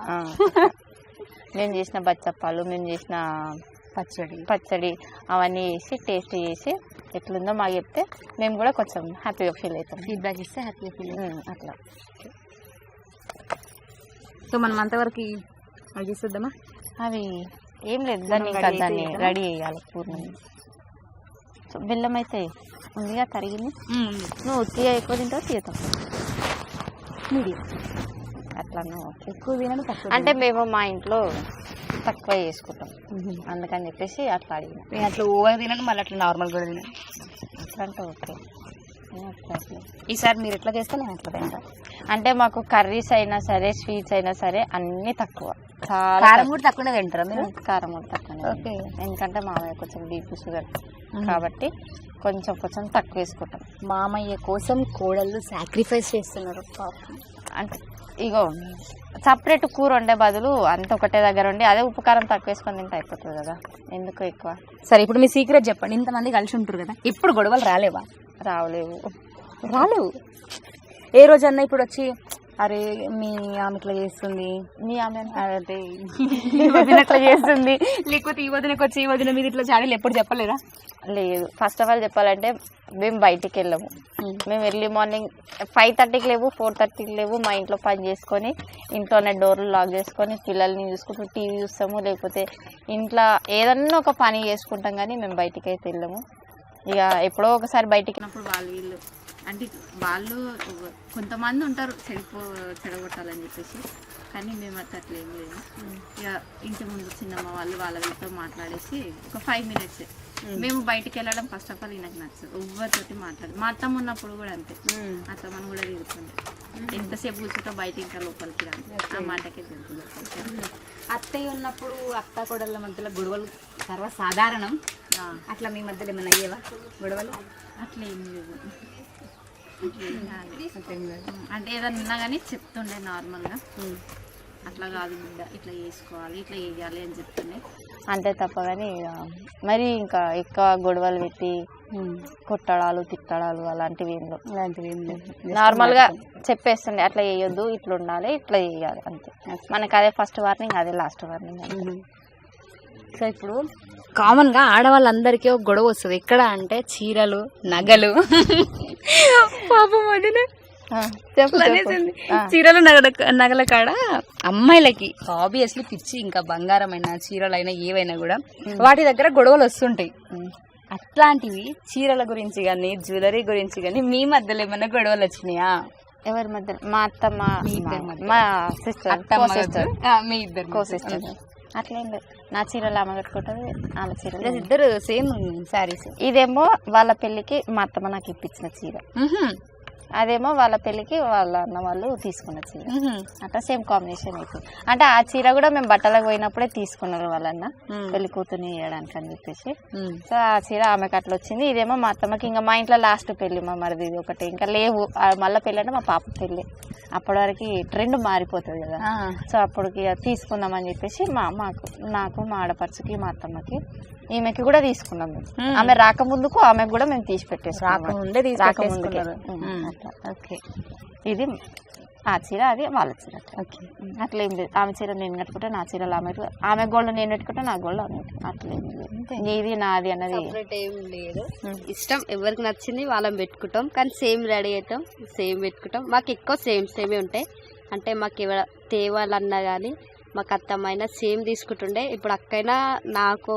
మేము చేసిన బచ్చప్పాలు, మేము చేసిన పచ్చడి అవన్నీ వేసి టేస్ట్ చేసి ఎట్లుందో మాకు చెప్తే మేము కూడా కొంచెం హ్యాపీగా ఫీల్ అవుతాం. ఫీడ్బ్యాక్ ఇస్తే హ్యాపీగా ఫీల్ అవుతాం అట్లా. సో మనం అంతవరకు అది చేద్దామా? అవి ఏం లేదు, దాన్ని రెడీ చేయాలి పూర్ణం. సో బెల్లం అయితే ఉందిగా తరిగింది. నువ్వు తీయ ఎక్కువ తింటావు, తీయ తక్కువ మీడియం అట్లా. ఎక్కువ తినను తక్కువ అంటే మేము మా ఇంట్లో తక్కువ చేసుకుంటాం, అందుకని చెప్పేసి అట్లా అడిగిన. నేను అట్లా ఓవర్ తినను, మళ్ళీ అట్లా నార్మల్ కూడా తినను. అట్లా అంటే ఓకే. ఈసారి మీరు ఎట్లా చేస్తే నేను అట్లా తింటా. అంటే మాకు కర్రీస్ అయినా సరే స్వీట్స్ అయినా సరే అన్ని తక్కువ. చాలా కారం కూడా తక్కువనే తింటారా మీరు? కారం కూడా తక్కువనే. ఓకే, ఎందుకంటే మామయ్య కొంచెం బీపీ షుగర్ కాబట్టి కొంచెం తక్కువ వేసుకుంటాం. మామయ్య కోసం కోడళ్ళు సాక్రిఫైస్ చేస్తున్నారు అంటే ఇగో సపరేట్ కూర వండే బదులు అంత ఒకటే దగ్గర ఉండి అదే ఉప్పు కారం తక్కువ వేసుకొని తింటే అయిపోతుంది కదా, ఎందుకు ఎక్కువ. సరే ఇప్పుడు మీ సీక్రెట్ చెప్పండి. ఇంతమంది కలిసి ఉంటారు కదా, ఇప్పుడు గొడవలు రాలేవా? రాలేవు. ఏ రోజు అన్న ఇప్పుడు వచ్చి అరే మీ ఆమె ఇట్లా చేస్తుంది, మీ ఆమె అదే ఈ వదిన ఇట్లా చేస్తుంది, లేకపోతే ఈ వదినకి వచ్చి ఈ వదిన మీద ఇట్లా చాడీలు ఎప్పుడు చెప్పలేదా? లేదు. ఫస్ట్ ఆఫ్ ఆల్ చెప్పాలంటే మేము బయటికి వెళ్ళము. మేము ఎర్లీ మార్నింగ్ 5:30కి లేవు, 4:30కి లేవు. మా ఇంట్లో పని చేసుకొని ఇంట్లోనే డోర్లు లాక్ చేసుకొని పిల్లల్ని చూసుకుంటూ టీవీ చూస్తాము, లేకపోతే ఇంట్లో ఏదన్నా ఒక పని చేసుకుంటాం. కానీ మేము బయటికి అయితే వెళ్ళము. ఇక ఎప్పుడో ఒకసారి బయటికి వెళ్ళినప్పుడు వీళ్ళు అంటే వాళ్ళు కొంతమంది ఉంటారు చెడగొట్టాలని చెప్పేసి, కానీ మేము అట్లా ఏం లేదు. ఇక ఇంటి ముందు చిన్నమ్మ వాళ్ళు వాళ్ళ వీళ్ళతో మాట్లాడేసి ఒక 5 minutes మేము బయటికి వెళ్ళడం ఫస్ట్ ఆఫ్ ఆల్ నాకు నచ్చదు. ఎవరితోటి మాట్లాడు. మా అత్తమ్మ ఉన్నప్పుడు కూడా అంతే, అత్తమ్మని కూడా తిరుగుతుంది. ఎంతసేపు కూర్చుంటో బయట ఇంకా లోపలికి రాదు, ఆ మాటకే తిరుగుతుంది. అత్తయ్య ఉన్నప్పుడు అత్త కోడళ్ళ మధ్యలో గొడవలు సర్వసాధారణం. అట్లా మీ మధ్యలో ఏమైనా అయ్యేవా గొడవలు? అట్లా ఏం లేదు. అంటే ఏదైనా ఉన్నా కానీ చెప్తుండే నార్మల్గా, అట్లా కాదు బిడ్డ ఇట్లా చేసుకోవాలి ఇట్లా వేయాలి అని చెప్తుండే, అంతే తప్ప. కానీ మరి ఇంకా ఎక్కువ గొడవలు పెట్టి కొట్టడాలు తిట్టడాలు అలాంటివి ఏం లేవు. నార్మల్గా చెప్పేస్తుండే అట్లా వేయొద్దు, ఇట్లా ఉండాలి, ఇట్లా వేయాలి అంతే. మనకు అదే ఫస్ట్ వార్నింగ్, అదే లాస్ట్ వార్నింగ్. సో ఇప్పుడు కామన్ గా ఆడవాళ్ళందరికీ ఒక గొడవ వస్తుంది. ఎక్కడ అంటే చీరలు, నగలు. పాపం వదిన చీరలు నగల కాడ అమ్మాయిలకి ఆబ్వియస్లీ పిచ్చి, ఇంకా బంగారమైన చీరలైనా ఏవైనా కూడా వాటి దగ్గర గొడవలు వస్తుంటాయి. అట్లాంటివి చీరల గురించి కానీ జ్యువెలరీ గురించి కానీ మీ మధ్యలో ఏమైనా గొడవలు వచ్చినాయా? ఎవరి మధ్య? మా అత్తమ్మ, మా సిస్టర్, మీ ఇద్దరు కో సిస్టర్. అట్లేం లేదు. నా చీరలు ఆమె కట్టుకుంటుంది, ఆమె చీరలు ఇద్దరు సేమ్ శారీస్. ఇదేమో వాళ్ళ పెళ్లికి మా అత్తమ్మ నాకు ఇప్పించిన చీర. అదేమో వాళ్ళ పెళ్ళికి వాళ్ళ అన్న వాళ్ళు తీసుకున్న చీర అట్లా సేమ్ కాంబినేషన్ అయిపోయింది. అంటే ఆ చీర కూడా మేము బట్టలకు పోయినప్పుడే తీసుకున్నారు వాళ్ళన్న పెళ్లి కూతుర్ని ఇవ్వడానికి అని చెప్పేసి. సో ఆ చీర ఆమెకు అట్లా వచ్చింది. ఇదేమో మా అత్తమ్మకి ఇంకా మా ఇంట్లో లాస్ట్ పెళ్లి మా మరిది ఇది ఒకటి ఇంకా లేవు. మళ్ళీ పెళ్ళి అంటే మా పాప పెళ్ళి, అప్పటి వరకు ట్రెండ్ మారిపోతుంది కదా. సో అప్పటికి తీసుకుందామని చెప్పేసి నాకు మా ఆడపడుచుకి మా అత్తమ్మకి ఈమెకి కూడా తీసుకున్నాం. ఆమె రాకముందుకు ఆమెకు కూడా మేము తీసి పెట్టేసుకున్నాం. రాకముందుకే ఓకే. ఇది ఆ చీర అది వాళ్ళ చీర. అట్లా ఏం లేదు. ఆమె చీర నేను కట్టుకుంటే నా చీరలు ఆమె గోల్డ్ నేను పెట్టుకుంటే నా గోల్డ్ ఆమె. అట్లా ఏం లేదు. నీది నాది అన్నది ఏం లేదు. ఇష్టం ఎవరికి నచ్చింది వాళ్ళని పెట్టుకుంటాం. కానీ సేమ్ రెడీ అవుతాం, సేమ్ పెట్టుకుంటాం. మాకు ఎక్కువ సేమే ఉంటాయి. అంటే మాకు ఎవరు తేవాలన్నా కానీ మాకు అత్తమ్మైనా సేమ్ తీసుకుంటుండే. ఇప్పుడు అక్కైనా నాకు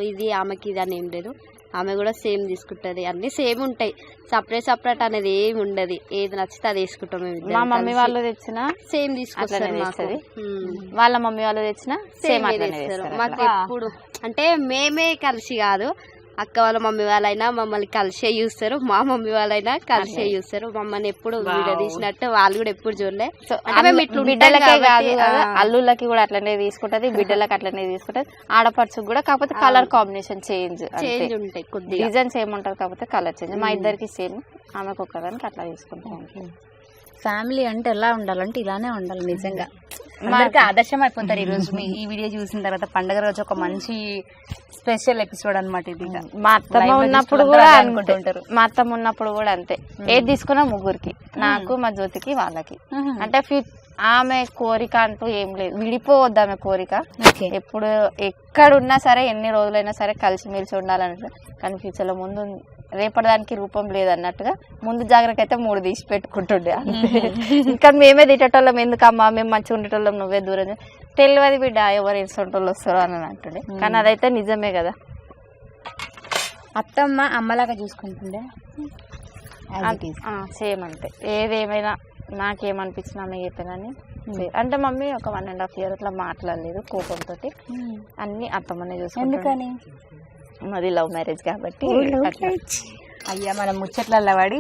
ఇది ఆమెకి ఇది అని ఏం లేదు. ఆమె కూడా సేమ్ తీసుకుంటుంది. అన్ని సేమ్ ఉంటాయి. సపరేట్ అనేది ఏమి ఉండదు. ఏది నచ్చితే అది వేసుకుంటాం. మా మమ్మీ వాళ్ళు తెచ్చినా సేమ్ తీసుకొస్తారు. వాళ్ళ మమ్మీ వాళ్ళు తెచ్చినా సేమ్ మాకు ఎప్పుడు అంటే మేమే కలిసి కాదు, అక్క వాళ్ళ మమ్మీ వాళ్ళైనా మమ్మల్ని కలిసే చూస్తారు, మా మమ్మీ వాళ్ళైనా కలిసే చూస్తారు. మమ్మల్ని ఎప్పుడు వీడియో తీసినట్టు వాళ్ళు కూడా ఎప్పుడు చూడలే. బిడ్డలకే కాదు అల్లుళ్ళకి కూడా అట్లనే తీసుకుంటది, బిడ్డలకి అట్లనే తీసుకుంటది, ఆడపడుచుకు కూడా. కాకపోతే కలర్ కాంబినేషన్ చేంజ్ ఉంటాయి, కొద్దిగా డిజైన్స్ ఏముంటది, కాకపోతే కలర్ చేంజ్. మా ఇద్దరికి సేమ్, ఆమెకు ఒక్కదానికి అట్లా తీసుకుంటాం. ఫ్యామిలీ అంటే ఎలా ఉండాలంటే ఇలానే ఉండాలి నిజంగా. అందరికి ఆదర్శం అయిపోతారు. ఈ రోజు ఈ వీడియో చూసిన తర్వాత పండగ రోజు ఒక మంచి స్పెషల్ ఎపిసోడ్ అన్నమాట ఇది. మా అత్తమ్మ ఉన్నప్పుడు కూడా అనుకుంటుంటారు. మా అత్తమ్మ ఉన్నప్పుడు కూడా అంతే. ఏది తీసుకున్నా ముగ్గురికి, నాకు మా జ్యోతికి వాళ్ళకి. అంటే ఆమె కోరిక అంటూ ఏం లేదు, విడిపోవద్దు ఆమె కోరిక. ఎప్పుడు ఎక్కడున్నా సరే, ఎన్ని రోజులైనా సరే కలిసిమెలిసి ఉండాలంటే. కానీ ఫ్యూచర్ లో ముందు రేపటిదానికి రూపం లేదన్నట్టుగా ముందు జాగ్రత్త అయితే 3 తీసి పెట్టుకుంటుండే అంతే. ఇంకా మేమే తిట్టేటోళ్ళం, ఎందుకమ్మా మేము మంచిగా ఉండేటోళ్ళం, నువ్వే దూరం తెలియదు బిడ్డ ఎవరు ఎన్సొంటోళ్ళు వస్తారో అని అంటుండే. కానీ అదైతే నిజమే కదా. అత్తమ్మ అమ్మలాగా చూసుకుంటుండే సేమ్ అంతే. ఏదేమైనా నాకేమనిపించినా ఆమె చెప్పానని. అంటే మమ్మీ ఒక 1.5 year అట్లా మాట్లాడలేదు కోపంతో. అన్ని అత్తమ్మనే చూసుకుంటాను. మాది లవ్ మ్యారేజ్ కాబట్టి. అయ్యా మనం ముచ్చట్లలో పడి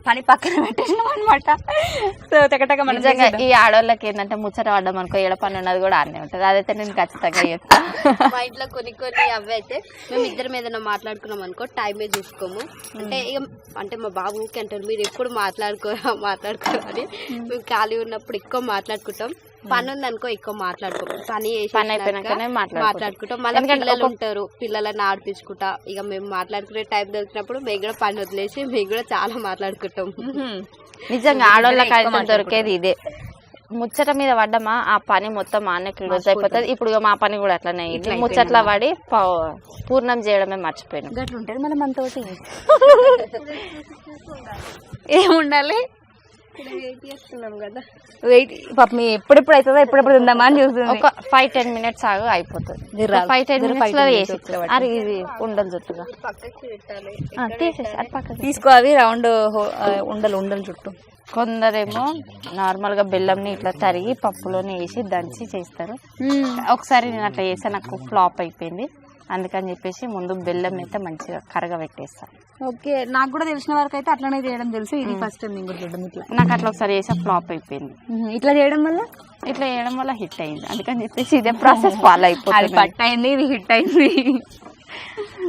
పని పక్కన పెట్టేసినాం అనమాట. సో చక్కగా మనం ఈ ఆడవాళ్ళకి ఏంటంటే ముచ్చట పడ్డాం అనుకో, ఏడ పని ఉన్నది కూడా ఆడనే ఉంటుంది. అదైతే నేను ఖచ్చితంగా చెప్తాను. మా ఇంట్లో కొన్ని అవి అయితే మేము ఇద్దరం ఏదైనా మాట్లాడుకున్నాం అనుకో టైమే చూసుకోము. అంటే మా బాబు ఊకే అంటారు మీరు ఎప్పుడు మాట్లాడుకోరా అని. మేము ఖాళీ ఉన్నప్పుడు ఎక్కువ మాట్లాడుకుంటాం. పని ఉంది అనుకో ఎక్కువ మాట్లాడుకో, పని అయిపోయినాకనే మాట్లాడుకుంటాం. మళ్ళీ పిల్లలు ఉంటారు, పిల్లలని ఆడిపించుకుంటా. ఇక మేము మాట్లాడుకునే టైం దొరికినప్పుడు మేము కూడా పని వదిలేసి మేము కూడా చాలా మాట్లాడుకుంటాం. నిజంగా ఆడవాళ్ళకి అయితే దొరికేది ఇదే. ముచ్చట మీద పడ్డమా ఆ పని మొత్తం ఆన్నకి రోజు అయిపోతుంది. ఇప్పుడు మా పని కూడా అట్లనే ముచ్చట్ల పడి పూర్ణం చేయడమే మర్చిపోయినాం. గట్ల ఉంటుంది మళ్ళీ మనతోటి ఏముండాలి. వెయిట్ పాపం ఎప్పుడెప్పుడు అవుతుందో ఎప్పుడెప్పుడు ఉందామా అని చూస్తుంది. ఒక 5-10 minutes ఆగు అయిపోతుంది. 5-10 minutes లో వేసి అది ఇది ఉండలు చుట్టుగా తీసేసి అది పక్కన తీసుకో. అవి రౌండ్ ఉండలు చుట్టూ. కొందరేమో నార్మల్ గా బెల్లంని ఇట్లా తరిగి పప్పులోనే వేసి దంచి చేస్తారు. ఒకసారి నేను అట్లా చేస్తే నాకు ఫ్లాప్ అయిపోయింది. అందుకని చెప్పేసి ముందు బెల్లం అయితే మంచిగా కరగబెట్టేస్తాను. ఓకే, నాకు కూడా తెలిసిన వరకు అయితే అట్లనే చేయడం తెలుసు. ఇది ఫస్ట్ టైం నేను కూడా చూడడం. ఇట్లా నాకు అట్లా ఒకసారి చేసా ఫ్లాప్ అయిపోయింది. ఇట్లా చేయడం వల్ల హిట్ అయింది. అందుకని చెప్పేసి ఇదే ప్రాసెస్ ఫాలో అయిపోయింది. పట్ అయింది, ఇది హిట్ అయింది.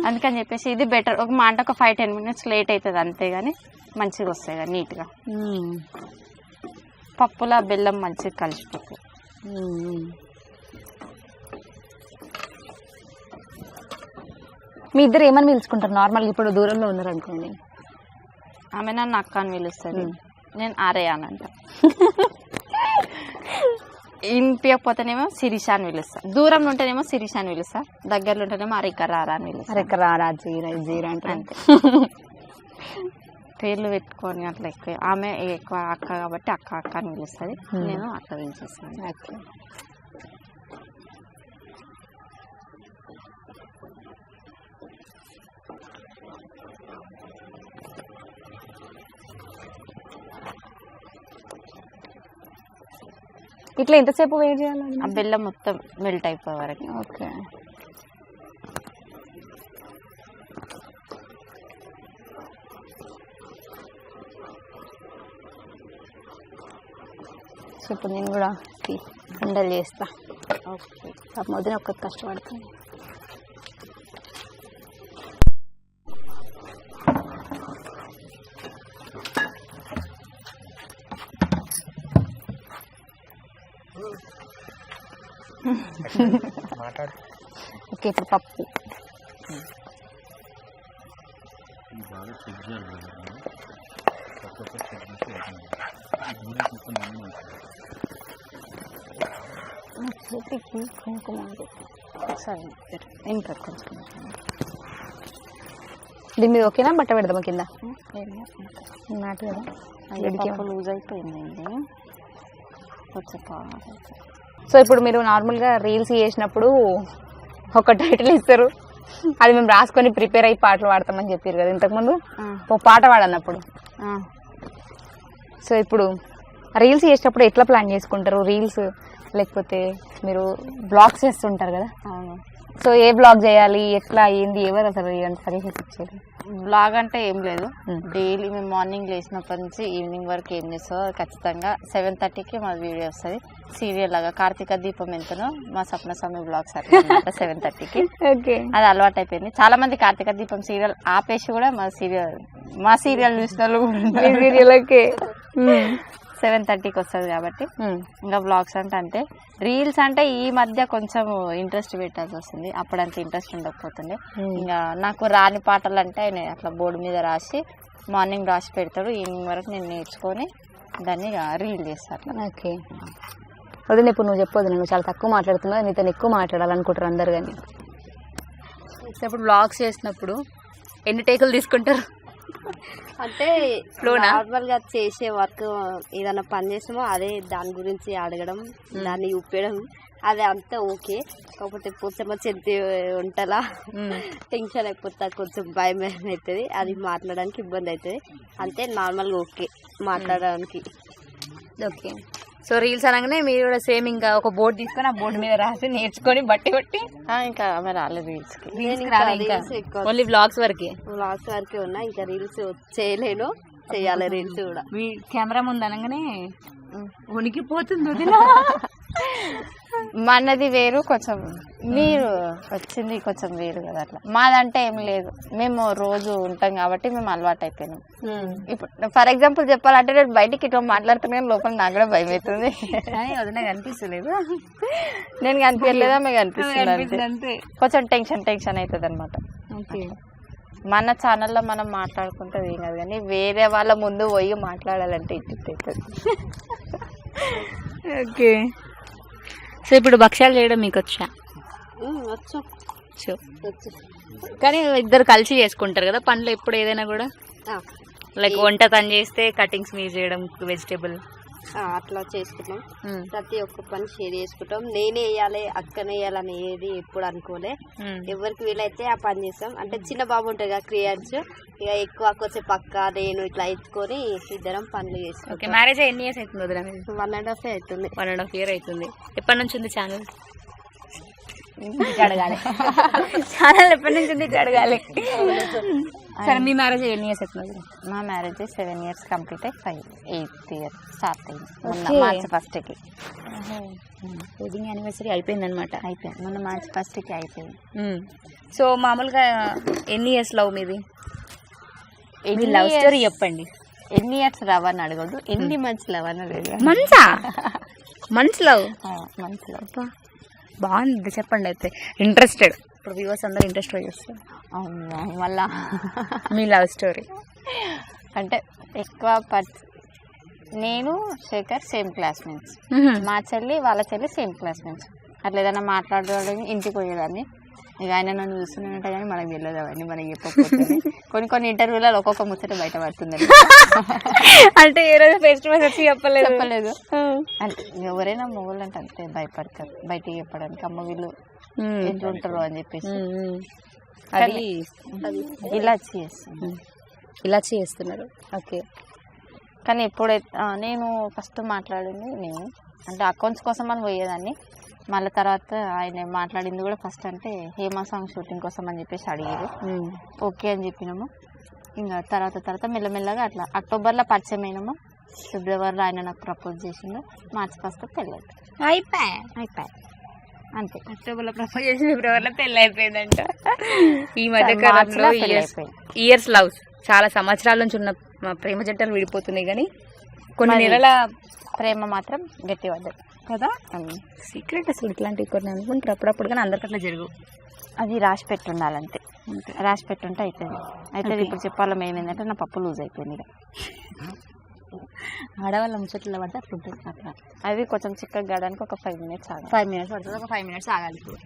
అందుకని చెప్పేసి ఇది బెటర్. ఒక మాట ఒక 5-10 minutes లేట్ అవుతుంది అంతేగాని మంచిగా వస్తాయి కదా నీట్ గా. పప్పులా బెల్లం మంచిగా కలిసిపోతుంది. మీ ఇద్దరు ఏమని పిలుచుకుంటారు నార్మల్గా? ఇప్పుడు దూరంలో ఉన్నారు అనుకోండి, ఆమె నన్ను అక్క అని పిలుస్తుంది, నేను ఆరే అని అంట. ఇంపియకపోతేనేమో శిరీష అని పిలుస్తా. దూరంలో ఉంటేనేమో శిరీష అని పిలుస్తా, దగ్గరలో ఉంటేనేమో అరెక్కరారా అని పిలుస్తా. అరెక్కరారా జీరా అంటే అంతే. పేర్లు పెట్టుకొని అట్లా ఎక్కువ. ఆమె ఎక్కువ అక్క కాబట్టి అక్క అని పిలుస్తుంది, నేను అక్క పిలిచేస్తాను. ఇట్లా ఎంతసేపు వెయిట్ చేయాలి? ఆ బెల్లం మొత్తం మెల్ట్ అయిపోయే వరకు. ఓకే. సో ఇప్పుడు నేను కూడా హ్యాండల్ చేస్తా. ఓకే, మొదలు ఒక్క కష్టపడుతుంది. ఓకే, ఇప్పుడు పప్పు. కుంకుమ సరే ఇంకా కొంచెం దీని మీద ఓకేనా? బట్ట పెడదామా కింద? నాటు కదా, లూజ్ అయిపోయిందండి కొంచెం. సో ఇప్పుడు మీరు నార్మల్గా రీల్స్ చేసినప్పుడు ఒక టైటిల్ ఇస్తారు, అది మేము రాసుకొని ప్రిపేర్ అయ్యి పాటలు పాడతామని చెప్పారు కదా ఇంతకుముందు, ఓ పాట పాడన్నప్పుడు. సో ఇప్పుడు రీల్స్ చేసేటప్పుడు ఎట్లా ప్లాన్ చేసుకుంటారు? రీల్స్ లేకపోతే మీరు బ్లాగ్స్ చేస్తుంటారు కదా, సో ఏ బ్లాగ్ చేయాలి, ఎట్లా, ఏంది, ఎవరు అసలు సజెషన్స్ ఇచ్చారు? బ్లాగ్ అంటే ఏం లేదు, డైలీ మేము మార్నింగ్ లేచినప్పటి నుంచి ఈవినింగ్ వరకు ఏం చేస్తామో ఖచ్చితంగా 7:30కి మా వీడియో వస్తుంది. సీరియల్ లాగా కార్తీక దీపం ఎంతనో మా సప్న స్వామి బ్లాగ్స్ అట్లా 7:30కి. ఓకే, అది అలవాటు అయిపోయింది. చాలా మంది కార్తీక దీపం సీరియల్ ఆపేసి కూడా మా సీరియల్ చూసిన వాళ్ళు కూడా 7:30కి వస్తుంది కాబట్టి ఇంకా బ్లాగ్స్ అంటే రీల్స్ అంటే ఈ మధ్య కొంచెం ఇంట్రెస్ట్ పెట్టాల్సి వస్తుంది. అప్పుడంత ఇంట్రెస్ట్ ఉండకపోతుండే. ఇంకా నాకు రాని పాటలు అంటే ఆయన అట్లా బోర్డు మీద రాసి మార్నింగ్ రాసి పెడతాడు, ఈవినింగ్ వరకు నేను నేర్చుకొని దాన్ని రీల్ చేస్తాను. ఓకే, వదిన ఇప్పుడు నువ్వు చెప్పొద్దు, నేను చాలా తక్కువ మాట్లాడుతున్నావు, నీతో ఎక్కువ మాట్లాడాలనుకుంటారు అందరు. కానీ ఇప్పుడు బ్లాగ్స్ చేసినప్పుడు ఎన్ని టేకులు తీసుకుంటారు? అంటే నార్మల్ గా చేసే వర్క్ ఏదైనా పని చేసామో అదే దాని గురించి అడగడం, దాన్ని చూపించడం, అది అంతా ఓకే. కాకపోతే కొంచెం చెంది ఉంటలా టెన్షన్ అయిపోతా, కొంచెం భయం అవుతుంది, అది మాట్లాడడానికి ఇబ్బంది అవుతుంది. అంతే, నార్మల్గా ఓకే మాట్లాడడానికి. ఓకే, సో రీల్స్ అనగానే మీరు కూడా సేమ్ ఇంకా ఒక బోర్డు తీసుకొని ఆ బోర్డు మీద రాసి నేర్చుకొని బట్టి ఇంకా ఆమె రాలేదు రీల్స్కి. ఓన్లీ వ్లాగ్స్ వరకే ఉన్నా, ఇంకా రీల్స్ చేయలేను, చెయ్యాలి రీల్స్ కూడా. మీ కెమెరా ముందు అనగానే ఉనికిపోతుంది. మనది వేరు, కొంచెం మీరు వచ్చింది కొంచెం వేరు కదా. అట్లా మాదంటే ఏం లేదు, మేము రోజు ఉంటాం కాబట్టి మేము అలవాటు అయిపోయినాం. ఇప్పుడు ఫర్ ఎగ్జాంపుల్ చెప్పాలంటే నేను బయటికి ఇట్లా మాట్లాడుతున్నా కానీ లోపల నాకు కూడా భయం అవుతుంది. కనిపిస్తలేదు, నేను కనిపించలేదా మీకు అనిపిస్తుంది, కొంచెం టెన్షన్ అవుతుంది అనమాట. మన ఛానల్లో మనం మాట్లాడుకుంటే ఏం కాదు, కానీ వేరే వాళ్ళ ముందు పోయి మాట్లాడాలంటే ఇంటికి అవుతుంది. ఓకే, సో ఇప్పుడు భక్ష్యాలు చేయడం మీకు వచ్చా? కానీ ఇద్దరు కలిసి చేసుకుంటారు కదా పనులు ఎప్పుడు ఏదైనా కూడా, లైక్ వంట తను చేస్తే కటింగ్స్ మీరు చేయడం, వెజిటేబుల్ అట్లా చేసుకుంటాం. ప్రతి ఒక్క పని షేర్ చేసుకుంటాం. నేనే వేయాలి అక్కనే వేయాలని ఏది ఎప్పుడు అనుకోలే, ఎవరికి వీలైతే ఆ పని చేస్తాం. అంటే చిన్న బాబు ఉంటుంది కదా క్రియేట్స్, ఇక ఎక్కువ కొంచెం పక్క నేను ఇట్లా ఎత్తుకొని ఇద్దరం పనులు చేస్తాం. మ్యారేజ్ ఎన్ని ఇయర్స్ అవుతుంది? 1.5 అవుతుంది. 1.5 year అవుతుంది. ఎప్పటి నుంచి ఉంది ఛానల్? అడగాలి ఛానల్ ఎప్పటి నుంచి ఉంది అడగాలి. సరే, మీ మ్యారేజ్ ఎన్ని ఇయర్స్ అవుతుంది? మా మ్యారేజ్ 7 years కంప్లీట్ అయ్యి 8th year స్టార్ట్ అయింది March 1st. వెడ్డింగ్ యానివర్సరీ అయిపోయింది అనమాట. అయిపోయింది మొన్న March 1st అయిపోయింది. సో మామూలుగా ఎన్ని ఇయర్స్ లవ్ మీది? లవ్ స్టోరీ చెప్పండి. ఎన్ని ఇయర్స్ లవ్ అని అడగదు, ఎన్ని మంత్స్ లవ్ అని అడగదు. మంత్స్ లవ్ బాగుంది, చెప్పండి. అయితే ఇంట్రెస్టెడ్, ఇప్పుడు వ్యూవర్స్ అందరూ ఇంట్రెస్ట్ చేస్తారు. అవును, మళ్ళా మీ లవ్ స్టోరీ అంటే ఎక్కువ నేను శేఖర్ సేమ్ క్లాస్మేట్స్, మా చెల్లి వాళ్ళ చెల్లి సేమ్ క్లాస్మేట్స్. అట్లా ఏదైనా మాట్లాడేవాళ్ళని ఇంటికి పోయేదాన్ని. ఇక ఆయన నన్ను చూస్తున్నట్టే కానీ మనకు తెలియదు అవన్నీ, మనకి చెప్పకపోతే కొన్ని ఇంటర్వ్యూలలో ఒక్కొక్క ముచ్చట బయట పడుతుంది. అంటే ఏ రోజు ఫేస్ టు ఫేస్ వచ్చి చెప్పలేదు. అంటే ఎవరైనా మొగోళ్ళు అంటే అంతే భయపడతారు బయటికి చెప్పడానికి, అమ్మ వీళ్ళు ఎట్లుంటారు అని చెప్పేసి. అది ఇలా చేస్తున్నారు. ఓకే, కానీ ఎప్పుడైతే నేను ఫస్ట్ మాట్లాడింది నేను అంటే అకౌంట్స్ కోసం అని పోయేదాన్ని. మళ్ళీ తర్వాత ఆయన మాట్లాడింది కూడా ఫస్ట్ అంటే హేమా సాంగ్ షూటింగ్ కోసం అని చెప్పేసి అడిగారు. ఓకే అని చెప్పినాము. ఇంకా తర్వాత మెల్లమెల్లగా అట్లా అక్టోబర్లో పరిచయం అయినాము. ఫిబ్రవరిలో ఆయన నాకు ప్రపోజ్ చేసిండు, మార్చి 1 పెళ్ళి అయిపోయి అంతే. అక్టోబర్ లో ప్రపోజ్ చేసి ఫిబ్రవరిలో పెళ్లి అయిపోయిందంట. ఈ మధ్య కాలంలో ఇయర్స్ లవ్స్ చాలా సంవత్సరాల నుంచి ఉన్న ప్రేమ జంటలు విడిపోతున్నాయి, కానీ కొన్ని నెలల ప్రేమ మాత్రం గట్టి పడ్డది కదా. సీక్రెట్ అసలు ఇట్లాంటివి కొన్ని అనుకుంటారు అప్పుడప్పుడు, కానీ అందరికి అట్లా జరుగు. అది రాసి పెట్టుండాలంతే, రాసి పెట్టుంటే అవుతుంది. అయితే ఇప్పుడు చెప్పాలి మెయిన్ ఏంటంటే నా పప్పు లూజ్ అయిపోయింది. ఇక ఆడవాళ్ళ ముచ్చట్లు పడితే అట్లా ఉంటుంది. అట్లా అది కొంచెం చిక్కగా కావడానికి ఒక 5 minutes ఆగాలి. 5 minutes పడుతుంది, ఒక 5 minutes ఆగాలి. ఇప్పుడు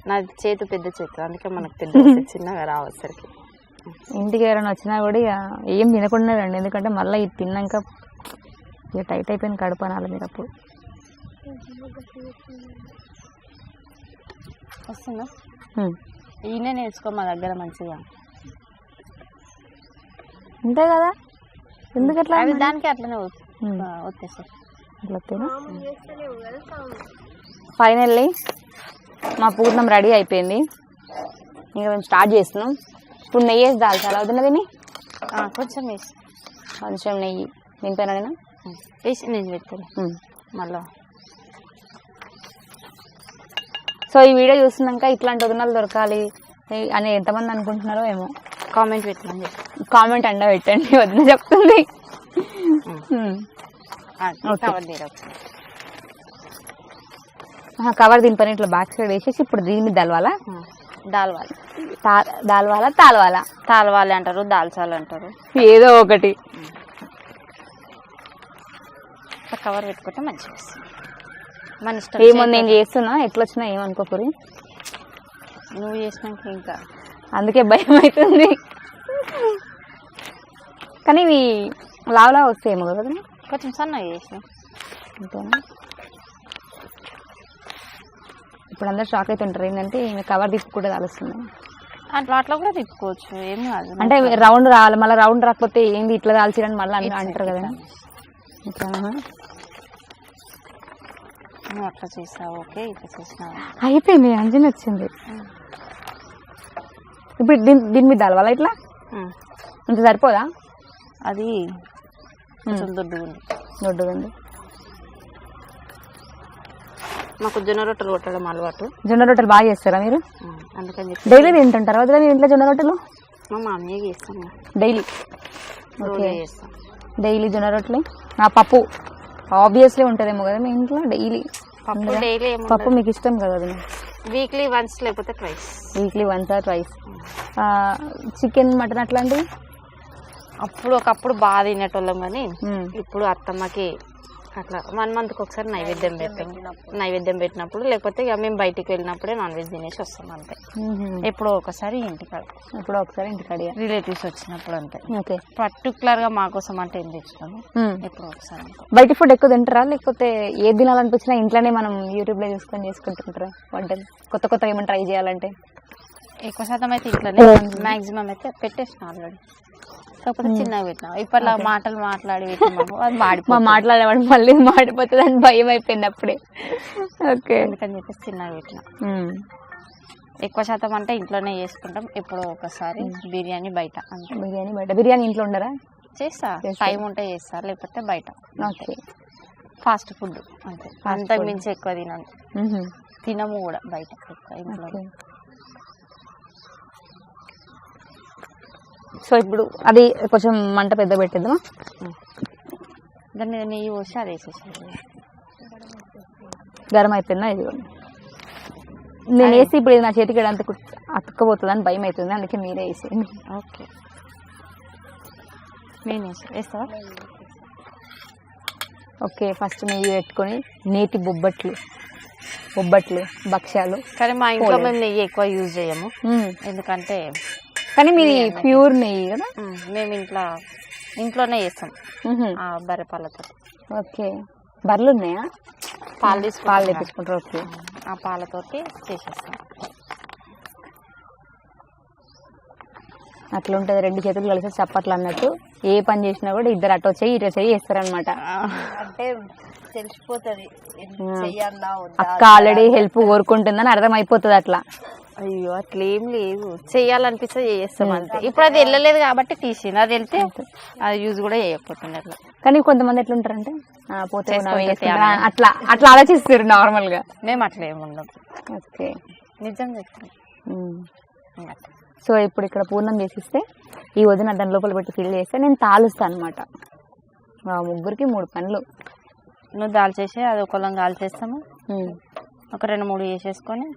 నా చేతి పెద్ద చేతి, అందుకే మనకు పెద్ద చిన్నగా రావచ్చరికి. ఇంటికి ఎవరైనా వచ్చినా కూడా ఇక ఏం తినకుండా రండి, ఎందుకంటే మళ్ళీ ఇది తిన్నాక ఇక టైట్ అయిపోయింది కడుపు అనాలి మీరు. అప్పుడు వస్తుందా ఈయనే నేర్చుకో మా దగ్గర మంచిగా, అంతే కదా. ఎందుకు అట్లా అవి దానికి అట్లనే వచ్చేసారు అట్లా. ఫైనల్లీ మా పూర్ణం రెడీ అయిపోయింది, ఇంకా మేము స్టార్ట్ చేస్తున్నాం. ఇప్పుడు నెయ్యి వేసి దాల్చాలి అవుతున్నా దీన్ని, కొంచెం వేసి కొంచెం నెయ్యి నింపాను నేను వేసి నేను పెట్టాను మళ్ళా. సో ఈ వీడియో చూస్తున్నాక ఇట్లాంటి వదనాలు దొరకాలి అని ఎంతమంది అనుకుంటున్నారో ఏమో, కామెంట్ పెట్టండి, కామెంట్ అండ పెట్టండి. వదిన చెప్తుంది. కవర్ దీనిపైన ఇట్లా బ్యాక్ సైడ్ వేసేసి ఇప్పుడు దీని మీద దలవాలా, తాల్వాలి అంటారు, దాల్చాలి అంటారు, ఏదో ఒకటి. కవర్ పెట్టుకుంటే మంచిగా మన ఇష్టం. ఏమో నేను చేస్తున్నా, ఎట్లా వచ్చినా ఏమనుకోకూరి, నువ్వు చేసినాక ఇంకా అందుకే భయం అవుతుంది. కానీ ఇవి లావులా వస్తాయేమో కదా, కొంచెం సన్నగా చేసిన అంతేనా. ఇప్పుడు అందరు షాక్ అవుతుంటారు ఏంటంటే ఈమె కవర్ తిప్పుకుంటే తెలుస్తుంది. అట్లా కూడా తిప్పుకోవచ్చు, ఏం కాదు. అంటే రౌండ్ రావాలి, మళ్ళీ రౌండ్ రాకపోతే ఏంది ఇట్లా దాల్చిరని మళ్ళీ అంటారు కదా. నువ్వు అట్లా చేసావు, ఓకే ఇట్లా చేసినావు, అయిపోయింది. అంజని వచ్చింది. ఇప్పుడు దీని మీద దలవాలా ఇట్లా, ఇంత సరిపోదా? అది కొంచెం దొడ్డుగా ఉంది. మాకు జొన్న రొట్టెలు కొట్టడం అలవాటు. జొన్న రొట్టెలు బాగా చేస్తారా మీరు? అందుకని చెప్పి డైలీ తింటుంటారా వదిలే మీ ఇంట్లో జొన్న రొట్టెలు? మా మామయ్య చేస్తాం డైలీ. ఓకే చేస్తాం డైలీ జొన్న రొట్టెలు. ఆ పప్పు ఆబ్వియస్లీ ఉంటుందేమో కదా మీ ఇంట్లో డైలీ. పప్పు మీకు ఇష్టం కదా అది? వీక్లీ వన్స్ లేకపోతే twice. Weekly once or twice. Chicken mutton అట్లాంటివి ఒకప్పుడు బాగా తినేటోళ్ళం, కానీ ఇప్పుడు అత్తమ్మకి అట్లా 1 monthకి ఒకసారి నైవేద్యం పెట్టినప్పుడు, లేకపోతే ఇక మేము బయటికి వెళ్ళినప్పుడే నాన్ వెజ్ తినేసి వస్తాం అంతే. ఎప్పుడో ఒకసారి ఇంటికాడ, రిలేటివ్స్ వచ్చినప్పుడు అంతే. ఓకే. పర్టికులర్ గా మా కోసం అంటే ఏం తెచ్చుకోము, ఎప్పుడో ఒకసారి. బయట ఫుడ్ ఎక్కువ తింటారా, లేకపోతే ఏది తినాలనిపించినా ఇంట్లోనే మనం యూట్యూబ్ లో చూసుకొని చేసుకుంటుంటారా వంటలు? కొత్త ఏమైనా ట్రై చేయాలంటే ఎక్కువ శాతం అయితే ఇంట్లోనే. మాక్సిమం అయితే పెట్టేసిన ఆల్రెడీ, కాకపోతే చిన్నగా పెట్టినా. ఇప్పట్లో మాటలు మాట్లాడి పెట్టినాము, అది మాట్లాడేవాడు మళ్ళీ మాడిపోతుంది అని భయం అయిపోయింది అప్పుడే. ఓకే. అందుకని చెప్పేసి చిన్నగా పెట్టినా. ఎక్కువ శాతం అంటే ఇంట్లోనే చేసుకుంటాం, ఎప్పుడో ఒకసారి బిర్యానీ బయట. బిర్యానీ ఇంట్లో ఉండరా? చేస్తా, టైం ఉంటే చేస్తా, లేకపోతే బయట. ఓకే. ఫాస్ట్ ఫుడ్ అంతే, అంతకు మించి ఎక్కువ తినము కూడా బయట ఎక్కువ, ఇంట్లో. సో ఇప్పుడు అది కొంచెం మంట పెద్ద పెట్టేద్దామా? దాని మీద నెయ్యి పోసి అది వేసేసి గరం అయిపోయిందా? ఇది నేను వేసి ఇప్పుడు ఇది నా చేతికి అంత అతుక్కపోతుంది అని భయం అవుతుంది, అందుకే మీరే వేసేయండి. ఓకే. నేను వేస్తావా? ఓకే. ఫస్ట్ నెయ్యి పెట్టుకొని నేతి బొబ్బట్లు, భక్ష్యాలు. కానీ మా ఇంట్లో మేము నెయ్యి ఎక్కువ యూజ్ చేయము, ఎందుకంటే కానీ మీది ప్యూర్ నెయ్యి కదా. మేము ఇంట్లోనే చేస్తాం బర్రె పాలతో. ఓకే. బర్రెలు ఉన్నాయా? పాలు తెప్పించుకుంటారు. ఓకే. ఆ పాలతోటి చేసేస్తాం. అట్లా ఉంటుంది, 2 చేతులు కలిసి చప్పట్లు అన్నట్టు. ఏ పని చేసినా కూడా ఇద్దరు అటు వచ్చి ఇటు వచ్చి చేస్తారనమాట. అంటే తెలిసిపోతుంది అక్క ఆల్రెడీ హెల్ప్ కోరుకుంటుందని అర్థం అయిపోతుంది అట్లా. అయ్యో అట్లేం లేదు, చేయాలనిపిస్తే చేస్తాం అంతే. ఇప్పుడు అది వెళ్ళలేదు కాబట్టి తీసింది, అది వెళ్తే అది యూజ్ కూడా చేయకపోతుంది అట్లా. కానీ కొంతమంది ఎట్లుంటారంటే పోతే చేసుకొని చేసుకుంటా అట్లా అట్లా ఆలోచిస్తారు నార్మల్ గా. మేము అట్లా ఏముండదు. ఓకే. నిజం చెప్తాం. సో ఇప్పుడు ఇక్కడ పూర్ణం చేసిస్తే ఈ వదిన దాని లోపల పెట్టి ఫిల్ చేస్తే నేను తాలుస్తాను అనమాట. ముగ్గురికి 3 పనులు. నువ్వు దాల్చేసి అది ఒకళ్ళం కాల్చేస్తాము, ఒక 2-3 వేసేసుకొని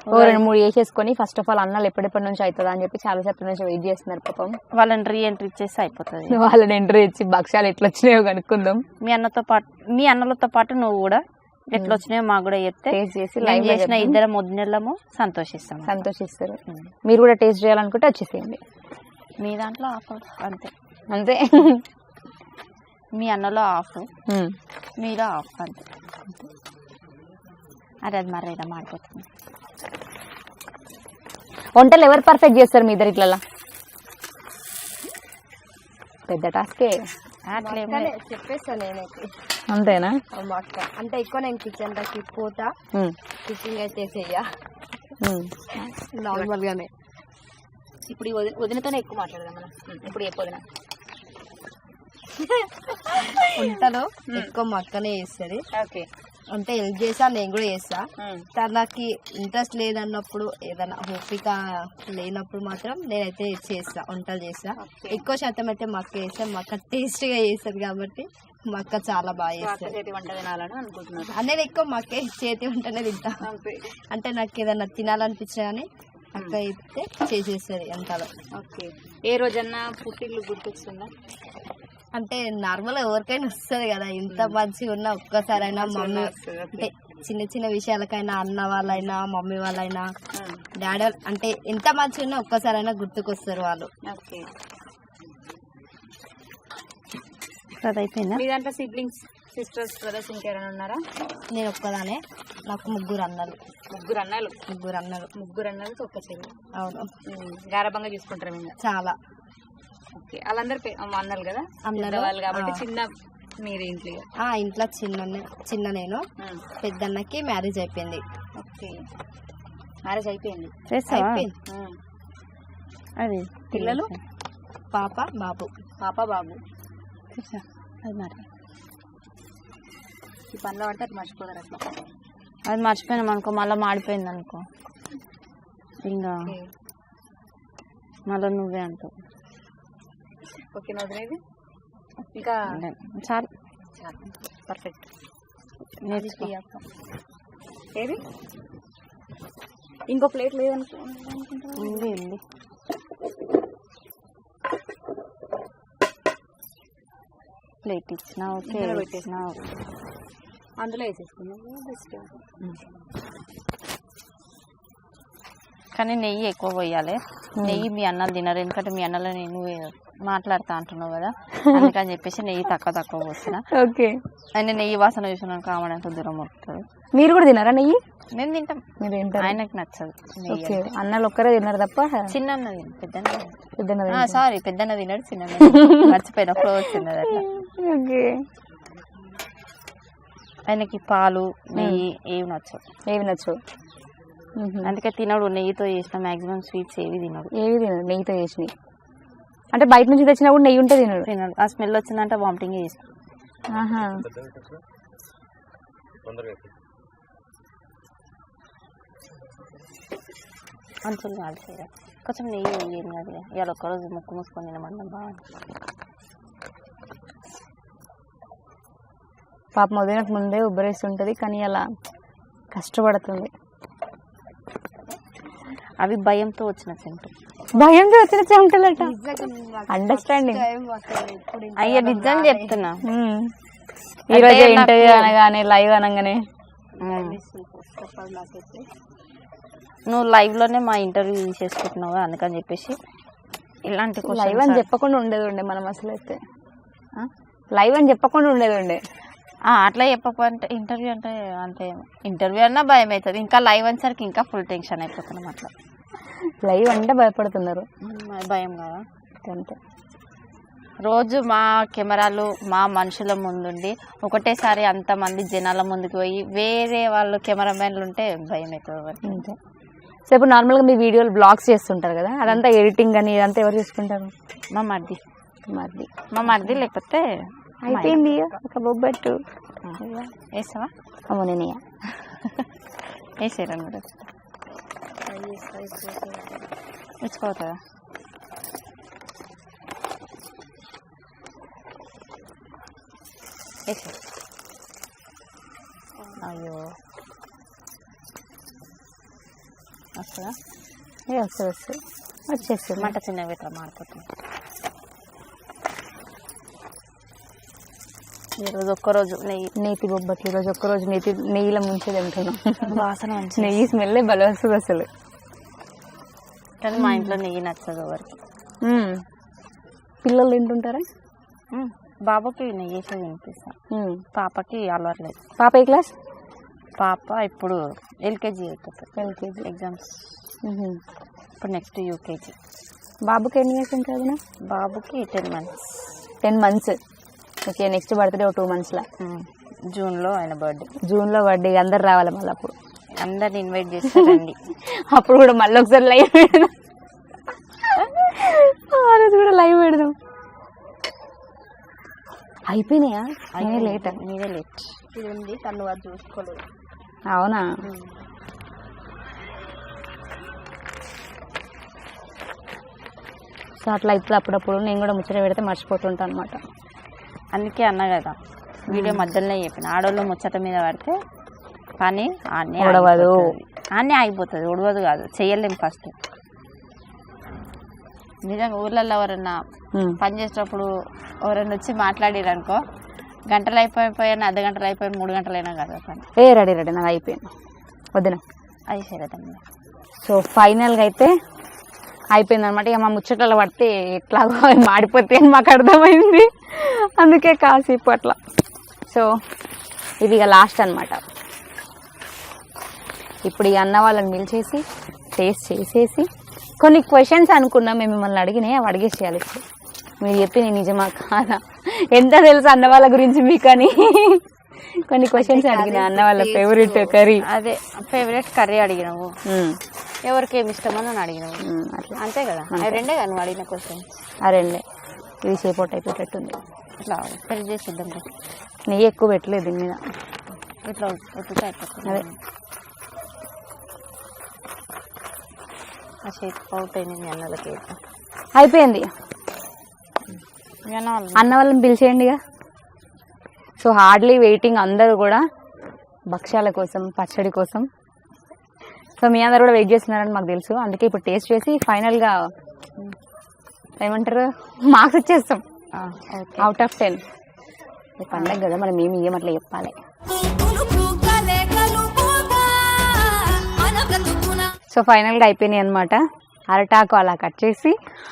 2-3 వేసేసుకొని ఫస్ట్ ఆఫ్ ఆల్ అన్నాలు ఎప్పటి నుంచి అవుతుందా అని చెప్పి చాలా సేపటి నుంచి వెయిట్ చేస్తున్నారు పాపం. వాళ్ళని రీఎంట్రీ ఇచ్చేసి అయిపోతుంది. వాళ్ళని ఎంట్రీ ఇచ్చి భక్ష్యాలు ఎట్లా వచ్చినాయో కనుక్కుందాం. మీ అన్నలతో పాటు నువ్వు కూడా ఎట్లా వచ్చినాయో మాకు కూడా చెప్తే టేస్ట్ చేసి లైవ్ చేసిన 2 ముద్దునెళ్ళము సంతోషిస్తారు. మీరు కూడా టేస్ట్ చేయాలనుకుంటే వచ్చేసేయండి. మీ దాంట్లో ఆఫ్ అంతే అంతే. మీ అన్నలో ఆఫ్, మీలో ఆఫ్ అంతే. అది మరి ఇలా మాడిపోతుంది. వంటలు ఎవరు పర్ఫెక్ట్ చేస్తారు మీ ఇద్దరిట్లా? పెద్ద టాస్కే. చెప్పేస్తా నేనైతే. అంతేనా? మా అక్క అంటే ఎక్కువ నేను కిచెన్ లోకి పోతా, కుకింగ్ అయితే చెయ్య నార్మల్ గానే. ఇప్పుడు వదినతోనే ఎక్కువ మాట్లాడదాం మనం. ఇప్పుడు వదిన వంటలో ఎక్కువ మా అక్కనే చేస్తుంది. ఓకే. అంటే హెల్ప్ చేసా, నేను కూడా చేస్తా. తనకి ఇంట్రెస్ట్ లేదన్నప్పుడు, ఏదైనా ఓపిక లేనప్పుడు మాత్రం నేనైతే చేస్తా, వంటలు చేస్తా. ఎక్కువ శాతం అయితే మా అక్క చేస్తా. మా అక్క టేస్ట్ గా చేస్తుంది కాబట్టి మా అక్క చాలా బాగా చేస్తుంది. వంట తినాలని అనుకుంటున్నాను. అనేది ఎక్కువ మా అక్క చేతి వంటనే తింటా. అంటే నాకు ఏదైనా తినాలనిపించినా కానీ అక్క అయితే చేసేస్తుంది వంటలో. ఓకే. ఏ రోజన్నా పుట్టిల్లు గుర్తొస్తుందా? అంటే నార్మల్ ఎవరికైనా వస్తుంది కదా, ఇంత మంచిగా ఉన్నా ఒక్కసారైనా మమ్మీ అంటే చిన్న చిన్న విషయాలకైనా అన్న వాళ్ళైనా మమ్మీ వాళ్ళైనా డాడీ అంటే ఎంత మంచిగా ఉన్నా ఒక్కసారైనా గుర్తుకొస్తారు వాళ్ళు. ఓకే. అయిపోయిందా? మీ దాంట్లో సిబ్లింగ్స్, సిస్టర్స్, బ్రదర్స్ ఇంకెవరైనా ఉన్నారా? నేను ఒక్కదానే. నాకు 3 అన్నలు. 3 అన్నలు. 3 అన్నలు. 3 అన్నలు ఒక్క చెల్లి. అవును. గారభంగా చూసుకుంటారు మేము చాలా. ఓకే. వాళ్ళందరూ అన్నలు కదా, అన్నలు వాళ్ళు కాబట్టి చిన్న మీరు ఇంట్లో. ఇంట్లో చిన్న నేను. పెద్దన్నకి మ్యారేజ్ అయిపోయింది. ఓకే. మ్యారేజ్ అయిపోయింది. అది పిల్లలు పాప బాబు. అది మరి ఈ పనిలో పడితే అది మర్చిపోతారు. అట్లా అది మర్చిపోయినాం అనుకో, మళ్ళీ మాడిపోయింది అనుకో, ఇంకా మళ్ళీ నువ్వే అంటావు. ఓకే. వదిలేదు ఇంకా చాలు. పర్ఫెక్ట్. నేర్చుకో. ఏది ఇంకో ప్లేట్ లేదనుకో. ఉంది. ప్లేట్ ఇచ్చినా ఓకే, పెట్టేసినా ఓకే. అందులో వేసేసుకున్నాం బెస్ట్. కానీ నెయ్యి ఎక్కువ పోయాలి. నెయ్యి మీ అన్నలు తినరు, ఎందుకంటే మీ అన్నలో నేను మాట్లాడుతా అంటున్నావు కదా, అందుకని చెప్పేసి నెయ్యి తక్కువ పోస్తున్నా. ఓకే. ఆయన నెయ్యి వాసన చూసినాను కామడంత దూరం వస్తుంది. మీరు కూడా తినారా నెయ్యి? మేము తింటాం. మీరు తింటారు? ఆయనకు నచ్చదు. ఓకే. అన్నలు ఒక్కరే తిన్నారు తప్ప చిన్న పెద్దన్న సారీ పెద్దన్న తిన్నాడు, చిన్న మర్చిపోయిన ఫ్లోర్ తిన్నది అట్లా. ఓకే. ఆయనకి పాలు నెయ్యి ఏవి నచ్చవు. అందుకే తినడు. నెయ్యితో చేసిన మాక్సిమం స్వీట్స్ ఏవి తినడు. నెయ్యితో చేసినవి అంటే బయట నుంచి తెచ్చినా కూడా నెయ్యి ఉంటే తినడు. ఆ స్మెల్ వచ్చిందంటే వామిటింగ్ చేస్తాం. అంచులు కాదు కొంచెం నెయ్యి ఏం కాదు. ఇవాళ ఒక్కరోజు ముక్కు మూసుకొని తినమన్నా బాగా. పాపం వదినకు ముందే ఉబ్బరేస్తుంటది, కానీ అలా కష్టపడుతుంది. అవి భయంతో వచ్చిన చెమటలట. అండర్స్టాండింగ్. అయ్యా నిజం చెప్తున్నా. ఈ రోజు ఇంటర్వ్యూ అనగానే లైవ్ అనగానే నువ్వు లైవ్ లోనే మా ఇంటర్వ్యూ చేసుకుంటున్నావు, అందుకని చెప్పేసి ఇలాంటి లైవ్ అని చెప్పకుండా ఉండేది మనం అసలు అయితే. లైవ్ అని చెప్పకుండా ఉండేది. అట్లా చెప్పకపోతే ఇంటర్వ్యూ అంటే ఇంటర్వ్యూ అన్నా భయం అవుతుంది. ఇంకా లైవ్ అనేసరికి ఇంకా ఫుల్ టెన్షన్ అయిపోతున్నాం. అట్లా లైవ్ అంటే భయపడుతున్నారు. భయం కదా అంతే. రోజు మా కెమెరాలు మా మనుషుల ముందుండి ఒకటేసారి అంతమంది జనాల ముందుకు పోయి వేరే వాళ్ళు కెమెరామెన్లు ఉంటే భయం అవుతుంది. అంతే. సో ఇప్పుడు నార్మల్గా మీ వీడియోలు బ్లాగ్స్ చేస్తుంటారు కదా, అదంతా ఎడిటింగ్ అని ఇదంతా ఎవరు చేసుకుంటారు? మా మరిది మరిది. మా మరిది లేకపోతే అయిపోయింది ఒక బొబ్బట్టు. వేస్తావా? అమ్మో నేను వేసేరా మీరు ఇచ్చుకోవుతుందా? వేసే. అయ్యో వస్తుందా? వస్తుంది వచ్చేస్తుంది. మంట చిన్న ఇట్లా మారిపోతుంది. ఈరోజు ఒక్కరోజు నేతి బొబ్బట్లు, ఈరోజు ఒక్కరోజు నెయ్యిలో ముంచేది తింటున్నాం. వాసన మంచి నెయ్యి స్మెల్లే బలం వస్తుంది అసలు. కానీ మా ఇంట్లో నెయ్యి నచ్చదు ఎవరికి. పిల్లలు తింటుంటారా? బాబాకి నెయ్యి వేసి తినిపిస్తాను, పాపకి అలవాట్లేదు. పాప ఏ క్లాస్? పాప ఇప్పుడు ఎల్కేజీ అవుతుంది. ఎల్కేజీ ఎగ్జామ్స్ ఇప్పుడు నెక్స్ట్ యూకేజీ. బాబుకి ఎన్ని ఇయర్స్ ఉంటుంది? బాబుకి 10 months. 10 months. Okay, next birthday 2 monthsలో. జూన్లో ఆయన బర్త్డే. జూన్లో బర్త్డే, అందరు రావాలి మళ్ళీ. అప్పుడు అందరిని ఇన్వైట్ చేస్తారండి. అప్పుడు కూడా మళ్ళీ ఒకసారి లైవ్ పెడదాం. ఆ రోజు కూడా లైవ్ పెడదాం. అయిపోయినాయా? లేట్. మీరే లేట్. ఇది ఉంది, తను అది చూసుకోలేదు. అవునా? సో అట్లా ఇప్పుడు అప్పుడప్పుడు నేను కూడా ముచ్చట పెడితే మర్చిపోతుంటాను అనమాట. అందుకే అన్నా కదా వీడియో మధ్యలోనే చెప్పిన, ఆడోళ్ళు ముచ్చట మీద పడితే పని ఉడవదు, అన్నీ ఆగిపోతుంది. ఉడవదు కాదు, చెయ్యలేము ఫస్ట్. నిజంగా ఊర్లలో ఎవరన్నా పని చేసేటప్పుడు ఎవరన్నా వచ్చి మాట్లాడారు అనుకో, గంటలు అయిపోయిపోయాను, అర్ధ గంటలు అయిపోయి 3 గంటలైనా కాదు పని. రెడీ నాకు అయిపోయింది వద్దున అది సరేదమ్మా. సో ఫైనల్గా అయితే అయిపోయింది అనమాట. ఇక మా ముచ్చట్లలో పడితే ఎట్లాగో మాడిపోతే అని మాకు అర్థమైంది, అందుకే కాసేపు అట్లా. సో ఇది ఇక లాస్ట్ అనమాట. ఇప్పుడు ఈ అన్న వాళ్ళని పిలిచేసి టేస్ట్ చేసేసి కొన్ని క్వశ్చన్స్ అనుకున్నాం మేము మిమ్మల్ని అడిగినాయి, అవి అడిగేసేయాలి. ఇప్పుడు మీరు చెప్పి నేను నిజమా కాదా, ఎంత తెలుసు అన్న వాళ్ళ గురించి మీకు అని కొన్ని క్వశ్చన్స్ అడిగిన. అన్న వాళ్ళ ఫేవరెట్ కర్రీ, అదే ఫేవరెట్ కర్రీ అడిగినావు, ఎవరికి ఏమి ఇష్టమో అని అడిగినావు, అట్లా అంతే కదా. అవి రెండే కదా నువ్వు అడిగిన క్వశ్చన్. ఆ రెండే. ఇది సేపౌట్ అయిపోయేటట్టుంది. ఇట్లా పెళ్లి చేసిద్దాం. నెయ్యి ఎక్కువ పెట్టలేదు దీని మీద, ఇట్లా ఉత్తుగా అయిపోతుంది. అదే ఆ షేప్ అవుట్ అయింది. అన్నలకి అయిపోయింది. అన్న వాళ్ళని పిలిచేయండిగా. సో హార్డ్లీ వెయిటింగ్ అందరూ కూడా భక్ష్యాల కోసం, పచ్చడి కోసం. సో మీ అందరు కూడా వెయిట్ చేస్తున్నారని మాకు తెలుసు, అందుకే ఇప్పుడు టేస్ట్ చేసి ఫైనల్గా ఏమంటారు మార్క్స్ ఇచ్చేస్తాం. Out of 10. పండగ కదా మనం ఏమి ఇయ్యమట్లా చెప్పాలి. సో ఫైనల్గా అయిపోయినాయి అనమాట. అరటాకు అలా కట్ చేసి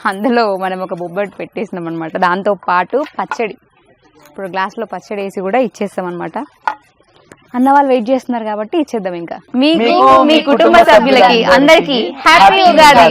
అందులో మనం ఒక బొబ్బట్టు పెట్టేసినాం అనమాట. దాంతో పాటు పచ్చడి, ఇప్పుడు గ్లాస్లో పచ్చడి వేసి కూడా ఇచ్చేస్తాం అనమాట. అన్న వాళ్ళు వెయిట్ చేస్తున్నారు కాబట్టి ఇచ్చేద్దాం. ఇంకా మీకు, మీ కుటుంబ సభ్యులకి అందరికీ హ్యాపీ ఉగాది.